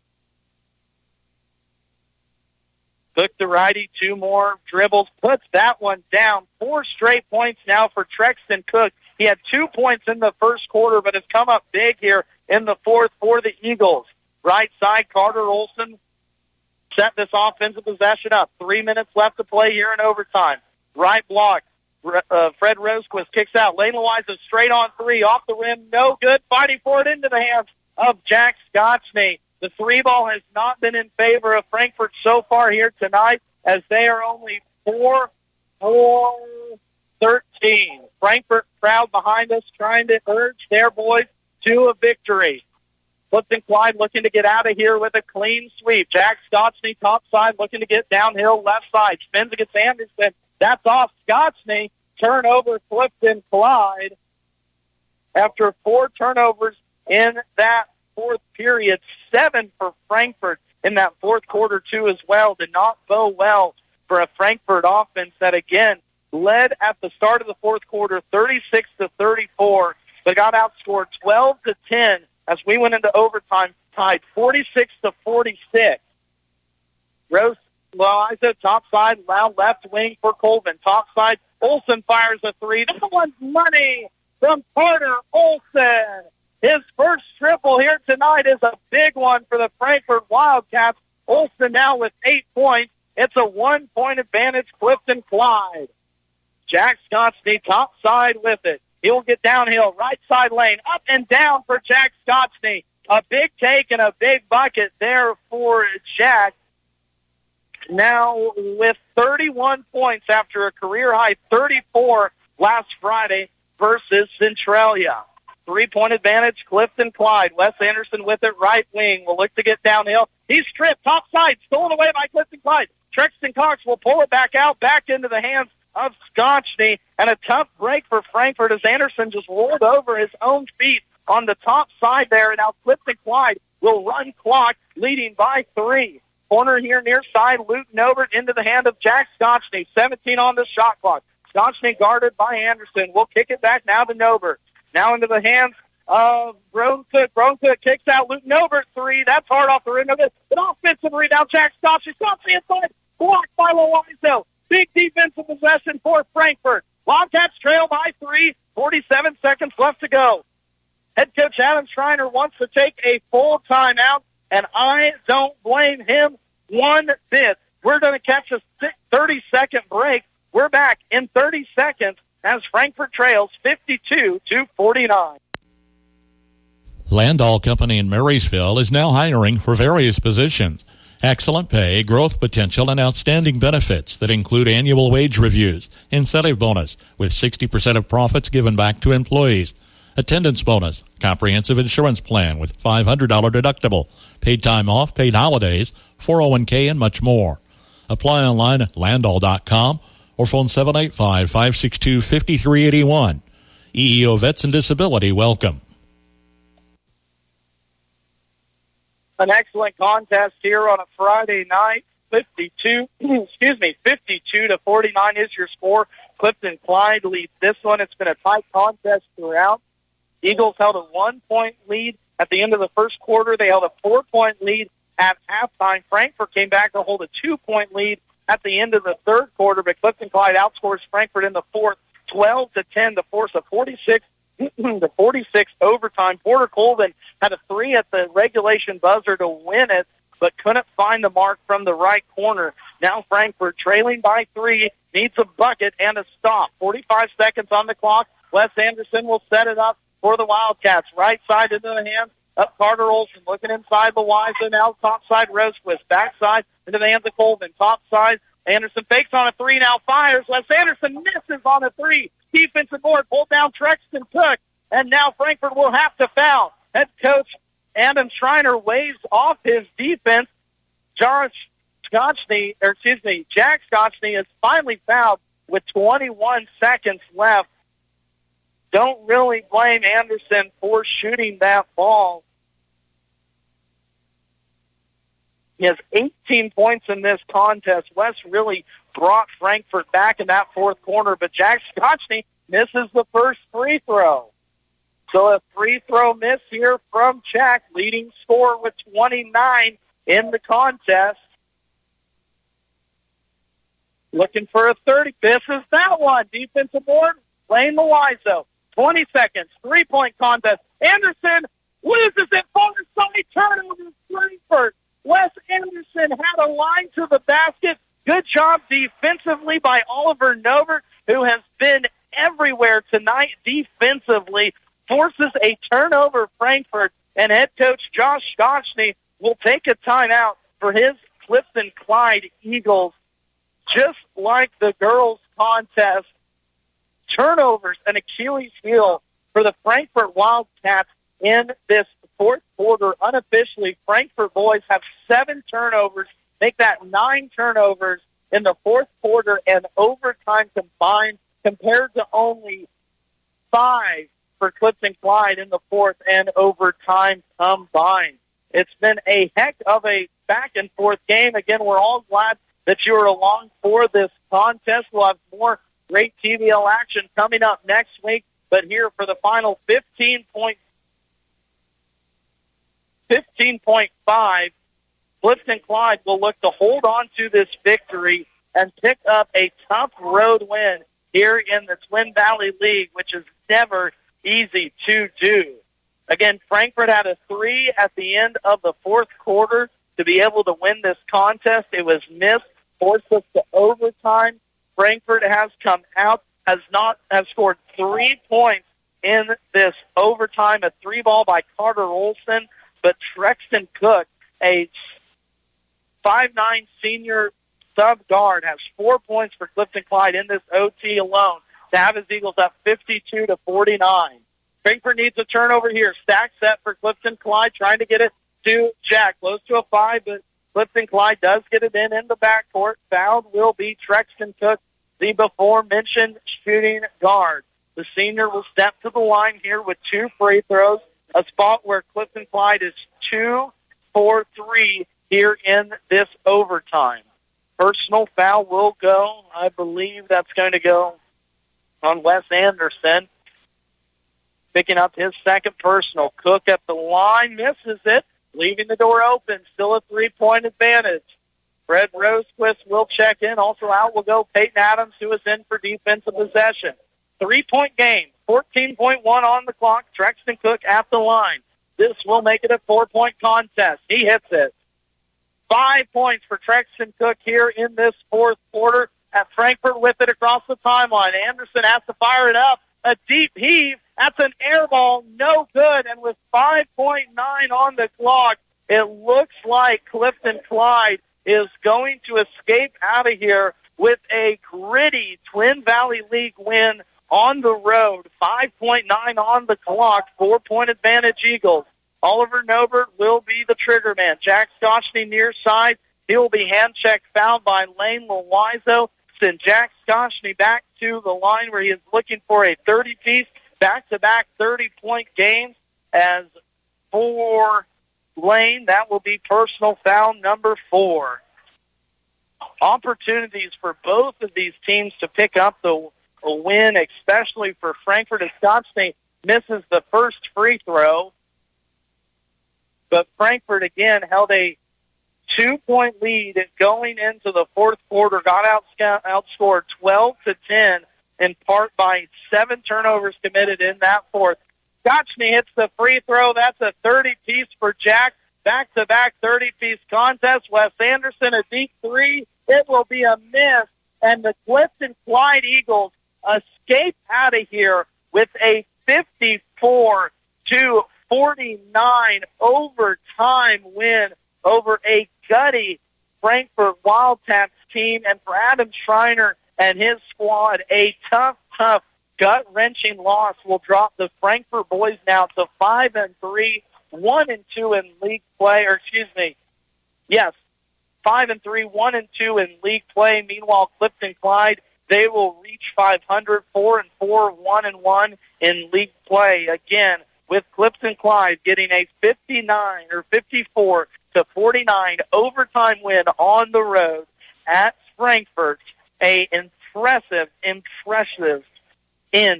Cook to righty, 2 more dribbles, puts that one down. 4 straight points now for Trexton Cook. He had 2 points in the first quarter, but has come up big here in the fourth for the Eagles. Right side, Carter Olson set this offensive possession up. 3 minutes left to play here in overtime. Right block. Fred Rosequist kicks out. Lane Loiza straight on three. Off the rim. No good. Fighting for it into the hands of Jack Scotchney. The three ball has not been in favor of Frankfort so far here tonight, as they are only 4-13. Frankfort crowd behind us trying to urge their boys to a victory. Clifton-Clyde looking to get out of here with a clean sweep. Jack Scotchney top side looking to get downhill left side. Spins against Anderson. That's off Scotchney. Turnover Clifton-Clyde. After 4 turnovers in that fourth period, 7 for Frankfort in that fourth quarter too as well. Did not bode well for a Frankfort offense that again led at the start of the fourth quarter 36-34, but got outscored 12-10 as we went into overtime, tied 46-46. Rose Loiza, top side, loud left wing for Colvin. Top side, Olsen fires a three. That one's money from Carter Olsen. His first triple here tonight is a big one for the Frankfort Wildcats. Olsen now with 8 points. It's a 1-point advantage, Clifton-Clyde. Jack Scotchney top side with it. He'll get downhill, right side lane, up and down for Jack Scotchney. A big take and a big bucket there for Jack. Now with 31 points after a career-high 34 last Friday versus Centralia. 3-point advantage, Clifton-Clyde. Wes Anderson with it, right wing. Will look to get downhill. He's stripped, top side, stolen away by Clifton-Clyde. Trexton Cox will pull it back out, back into the hands of Scotchney, and a tough break for Frankfort as Anderson just rolled over his own feet on the top side there, and now Clifton-Clyde will run clock, leading by 3. Corner here near side, Luton over into the hand of Jack Scotchney, 17 on the shot clock. Scotchney guarded by Anderson. We'll kick it back now to Novert. Now into the hands of Browncook. Browncook kicks out Luton Novert, 3. That's hard off the rim of it. An offensive rebound, Jack Scotchney. Scotchney inside, blocked by Loiza. Big defensive possession for Frankfort. Wildcats trail by 3, 47 seconds left to go. Head coach Adam Schreiner wants to take a full timeout, and I don't blame him one bit. We're going to catch a 30-second break. We're back in 30 seconds as Frankfort trails 52-49. Landall Company in Marysville is now hiring for various positions. Excellent pay, growth potential, and outstanding benefits that include annual wage reviews, incentive bonus with 60% of profits given back to employees, attendance bonus, comprehensive insurance plan with $500 deductible, paid time off, paid holidays, 401k, and much more. Apply online at landall.com or phone 785-562-5381. EEO Vets and Disability welcome. An excellent contest here on a Friday night. 52-49 is your score. Clifton-Clyde leads this one. It's been a tight contest throughout. Eagles held a 1-point lead at the end of the first quarter. They held a 4-point lead at halftime. Frankfort came back to hold a 2-point lead at the end of the third quarter, but Clifton-Clyde outscores Frankfort in the fourth 12-10 to force a 46-46 overtime. Porter Colvin had a 3 at the regulation buzzer to win it, but couldn't find the mark from the right corner. Now Frankfort, trailing by 3, needs a bucket and a stop. 45 seconds on the clock. Wes Anderson will set it up for the Wildcats. Right side into the hands of Carter Olsen. Looking inside Loiza now. Top side Rosequist. Backside into the hands of Colvin. Top side Anderson fakes on a 3, now fires. Wes Anderson misses on a 3. Defensive board pulled down Trexton Cook, and now Frankfort will have to foul. Head coach Adam Schreiner waves off his defense. Jack Scotchney is finally fouled with 21 seconds left. Don't really blame Anderson for shooting that ball. He has 18 points in this contest. Wes really brought Frankfort back in that fourth quarter, but Jack Scotchney misses the first free throw. So a free throw miss here from Jack, leading scorer with 29 in the contest. Looking for a 30. Misses that one. Defensive board, Lane Loiza. 20 seconds, 3-point contest. Anderson loses it, far side turnover, Frankfort. Wes Anderson had a line to the basket, Good job defensively by Oliver Novert, who has been everywhere tonight defensively. Forces a turnover, Frankfort, and head coach Josh Scotchney will take a timeout for his Clifton-Clyde Eagles. Just like the girls' contest, turnovers and Achilles heel for the Frankfort Wildcats in this fourth quarter. Unofficially, Frankfort boys have 7 turnovers. Make that 9 turnovers in the fourth quarter and overtime combined, compared to only 5 for Clifton-Clyde in the fourth and overtime combined. It's been a heck of a back-and-forth game. Again, we're all glad that you're along for this contest. We'll have more great TVL action coming up next week. But here for the final 15.5, Clifton-Clyde will look to hold on to this victory and pick up a tough road win here in the Twin Valley League, which is never easy to do. Again, Frankfort had a 3 at the end of the fourth quarter to be able to win this contest. It was missed, forced us to overtime. Frankfort has come out, has scored 3 points in this overtime, a 3-ball by Carter Olson, but Trexton Cook, a 5'9" senior sub-guard, has 4 points for Clifton-Clyde in this OT alone to have his Eagles up 52-49. Frankfort needs a turnover here. Stack set for Clifton-Clyde, trying to get it to Jack. Close to a 5, but Clifton-Clyde does get it in the backcourt. Fouled will be Trexton Cook, the before-mentioned shooting guard. The senior will step to the line here with 2 free throws, a spot where Clifton-Clyde is 2 for 3 here in this overtime. Personal foul will go. I believe that's going to go on Wes Anderson, picking up his second personal. Cook at the line, misses it, leaving the door open. Still a 3-point advantage. Fred Rosequist will check in. Also out will go Peyton Adams, who is in for defensive possession. 3-point game, 14.1 on the clock. Trexton Cook at the line. This will make it a 4-point contest. He hits it. 5 points for Trexton Cook here in this fourth quarter. At Frankfort with it across the timeline. Anderson has to fire it up. A deep heave. That's an air ball. No good. And with 5.9 on the clock, it looks like Clifton-Clyde is going to escape out of here with a gritty Twin Valley League win on the road. 5.9 on the clock. 4-point advantage Eagles. Oliver Novert will be the trigger man. Jack Scotchney near side. He will be hand-checked, fouled by Lane Loizo. Send Jack Scotchney back to the line where he is looking for a 30-piece, back-to-back 30-point games. As for Lane, that will be personal foul number 4. Opportunities for both of these teams to pick up the win, especially for Frankfort, as Scotchney misses the first free throw. But Frankfort, again, held a 2-point lead going into the fourth quarter, got outscored 12-10, in part by 7 turnovers committed in that fourth. Scotchney hits the free throw. That's a 30-piece for Jack. Back-to-back 30-piece contest. Wes Anderson, a deep 3. It will be a miss, and the Clifton-Clyde Eagles escape out of here with a 54-49 overtime win over a gutty Frankfort Wildcats team. And for Adam Schreiner and his squad, a tough, gut-wrenching loss will drop the Frankfort boys now to 5-3, 1-2 in league play, 5-3, 1-2 in league play. Meanwhile, Clifton-Clyde, they will reach 500, 4-4, 1-1 in league play. Again, with Clifton-Clyde getting a 54-49 overtime win on the road at Frankfort. A impressive end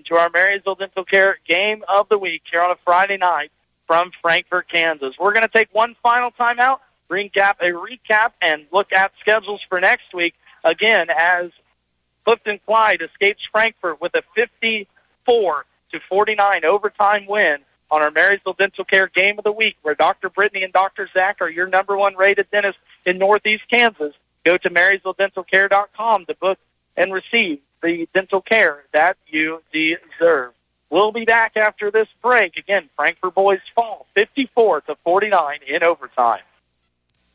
to our Marysville Dental Care Game of the Week here on a Friday night from Frankfort, Kansas. We're going to take one final timeout, recap, and look at schedules for next week. Again, as Clifton-Clyde escapes Frankfort with a 54-49 overtime win on our Marysville Dental Care Game of the Week, where Dr. Brittany and Dr. Zach are your number 1 rated dentist in Northeast Kansas. Go to MarysvilleDentalCare.com to book and receive the dental care that you deserve. We'll be back after this break. Again, Frankfort boys fall 54-49 in overtime.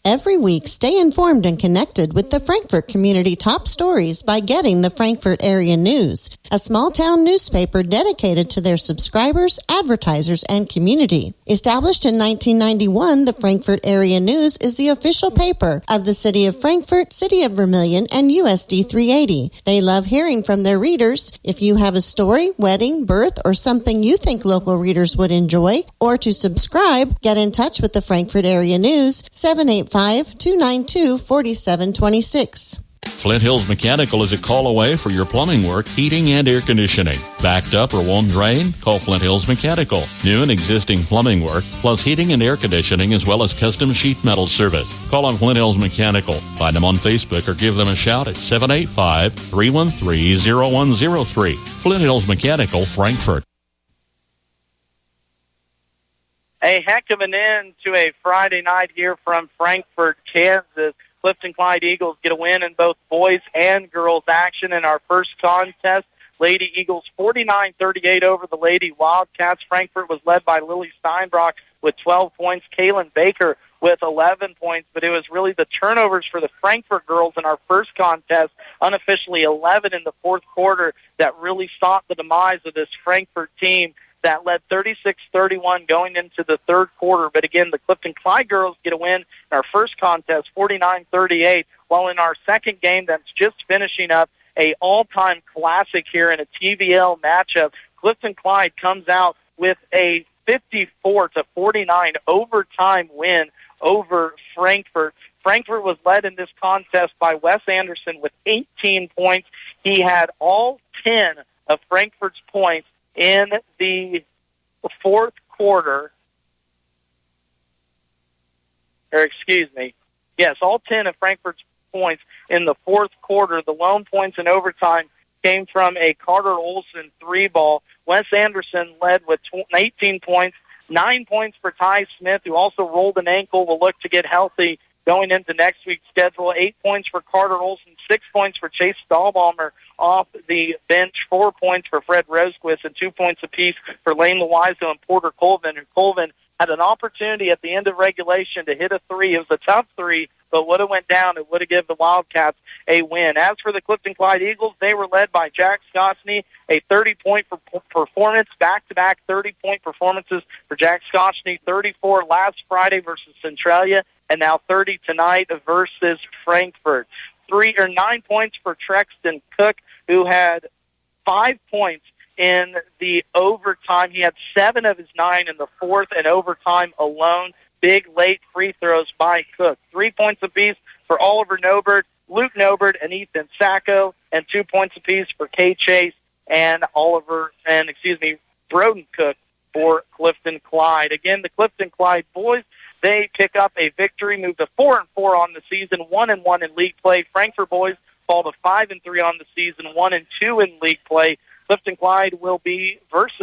Every week, stay informed and connected with the Frankfort community top stories by getting the Frankfort Area News, a small-town newspaper dedicated to their subscribers, advertisers, and community. Established in 1991, the Frankfort Area News is the official paper of the City of Frankfort, City of Vermilion, and USD 380. They love hearing from their readers. If you have a story, wedding, birth, or something you think local readers would enjoy, or to subscribe, get in touch with the Frankfort Area News, 785-292-4726. Flint Hills Mechanical is a call away for your plumbing work, heating, and air conditioning. Backed up or won't drain? Call Flint Hills Mechanical. New and existing plumbing work, plus heating and air conditioning, as well as custom sheet metal service. Call on Flint Hills Mechanical. Find them on Facebook or give them a shout at 785-313-0103. Flint Hills Mechanical, Frankfort. A heck of an end to a Friday night here from Frankfort, Kansas. Clifton-Clyde Eagles get a win in both boys and girls action in our first contest. Lady Eagles 49-38 over the Lady Wildcats. Frankfort was led by Lily Steinbrock with 12 points. Kaylin Baker with 11 points, but it was really the turnovers for the Frankfort girls in our first contest, unofficially 11 in the fourth quarter, that really stopped the demise of this Frankfort team that led 36-31 going into the third quarter. But again, the Clifton-Clyde girls get a win in our first contest, 49-38, while in our second game that's just finishing up, a all-time classic here in a TVL matchup, Clifton-Clyde comes out with a 54-49 overtime win over Frankfort. Frankfort was led in this contest by Wes Anderson with 18 points. He had all 10 of Frankfort's points in the fourth quarter, all 10 of Frankfort's points in the fourth quarter. The lone points in overtime came from a Carter Olson 3-ball. Wes Anderson led with 18 points, 9 points for Ty Smith, who also rolled an ankle, will look to get healthy going into next week's schedule. 8 points for Carter Olson, 6 points for Chase Stahlbaumer off the bench, 4 points for Fred Rosequist, and 2 points apiece for Lane Loiseau and Porter Colvin. And Colvin had an opportunity at the end of regulation to hit a three. It was a tough three, but would have went down. It would have given the Wildcats a win. As for the Clifton-Clyde Eagles, they were led by Jack Scotchney, a 30-point performance, back-to-back 30-point performances for Jack Scotchney, 34 last Friday versus Centralia, and now 30 tonight versus Frankfort. 9 points for Trexton Cook, who had 5 points in the overtime. He had 7 of his 9 in the fourth and overtime alone. Big late free throws by Cook. 3 points apiece for Oliver Nobert, Luke Nobert, and Ethan Sacco, and 2 points apiece for Kay Chase and Broden Cook for Clifton-Clyde. Again, the Clifton-Clyde boys, they pick up a victory, move to 4-4 on the season, 1-1 in league play. Frankfort boys fall to 5-3 on the season, 1-2 in league play. Clifton-Clyde will be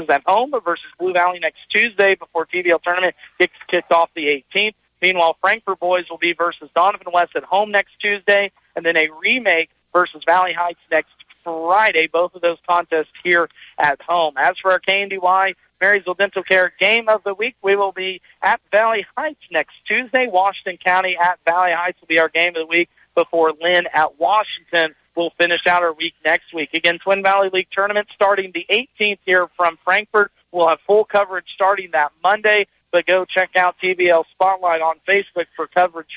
at home versus Blue Valley next Tuesday before TVL tournament gets kicked off the 18th. Meanwhile, Frankfort boys will be versus Donovan West at home next Tuesday, and then a remake versus Valley Heights next Friday. Both of those contests here at home. As for our KNDY Marysville Dental Care Game of the Week, we will be at Valley Heights next Tuesday. Washington County at Valley Heights will be our Game of the Week before Lynn at Washington will finish out our week next week. Again, Twin Valley League Tournament starting the 18th here from Frankfort. We'll have full coverage starting that Monday, but go check out TVL Spotlight on Facebook for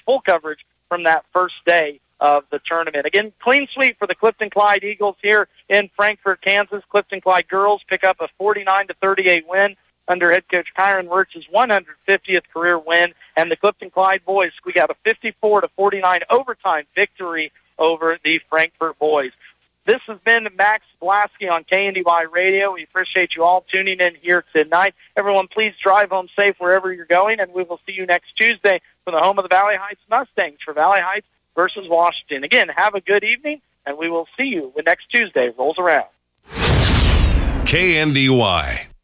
full coverage from that first day of the tournament. Again, clean sweep for the Clifton-Clyde Eagles here in Frankfort, Kansas. Clifton-Clyde girls pick up a 49-38 win under head coach Kyron Wirtz's 150th career win, and the Clifton-Clyde boys squeak out a 54-49 overtime victory over the Frankfort boys. This has been Max Blasky on KNDY Radio. We appreciate you all tuning in here tonight. Everyone, please drive home safe wherever you're going, and we will see you next Tuesday from the home of the Valley Heights Mustangs for Valley Heights versus Washington. Again, have a good evening, and we will see you when next Tuesday rolls around. KNDY.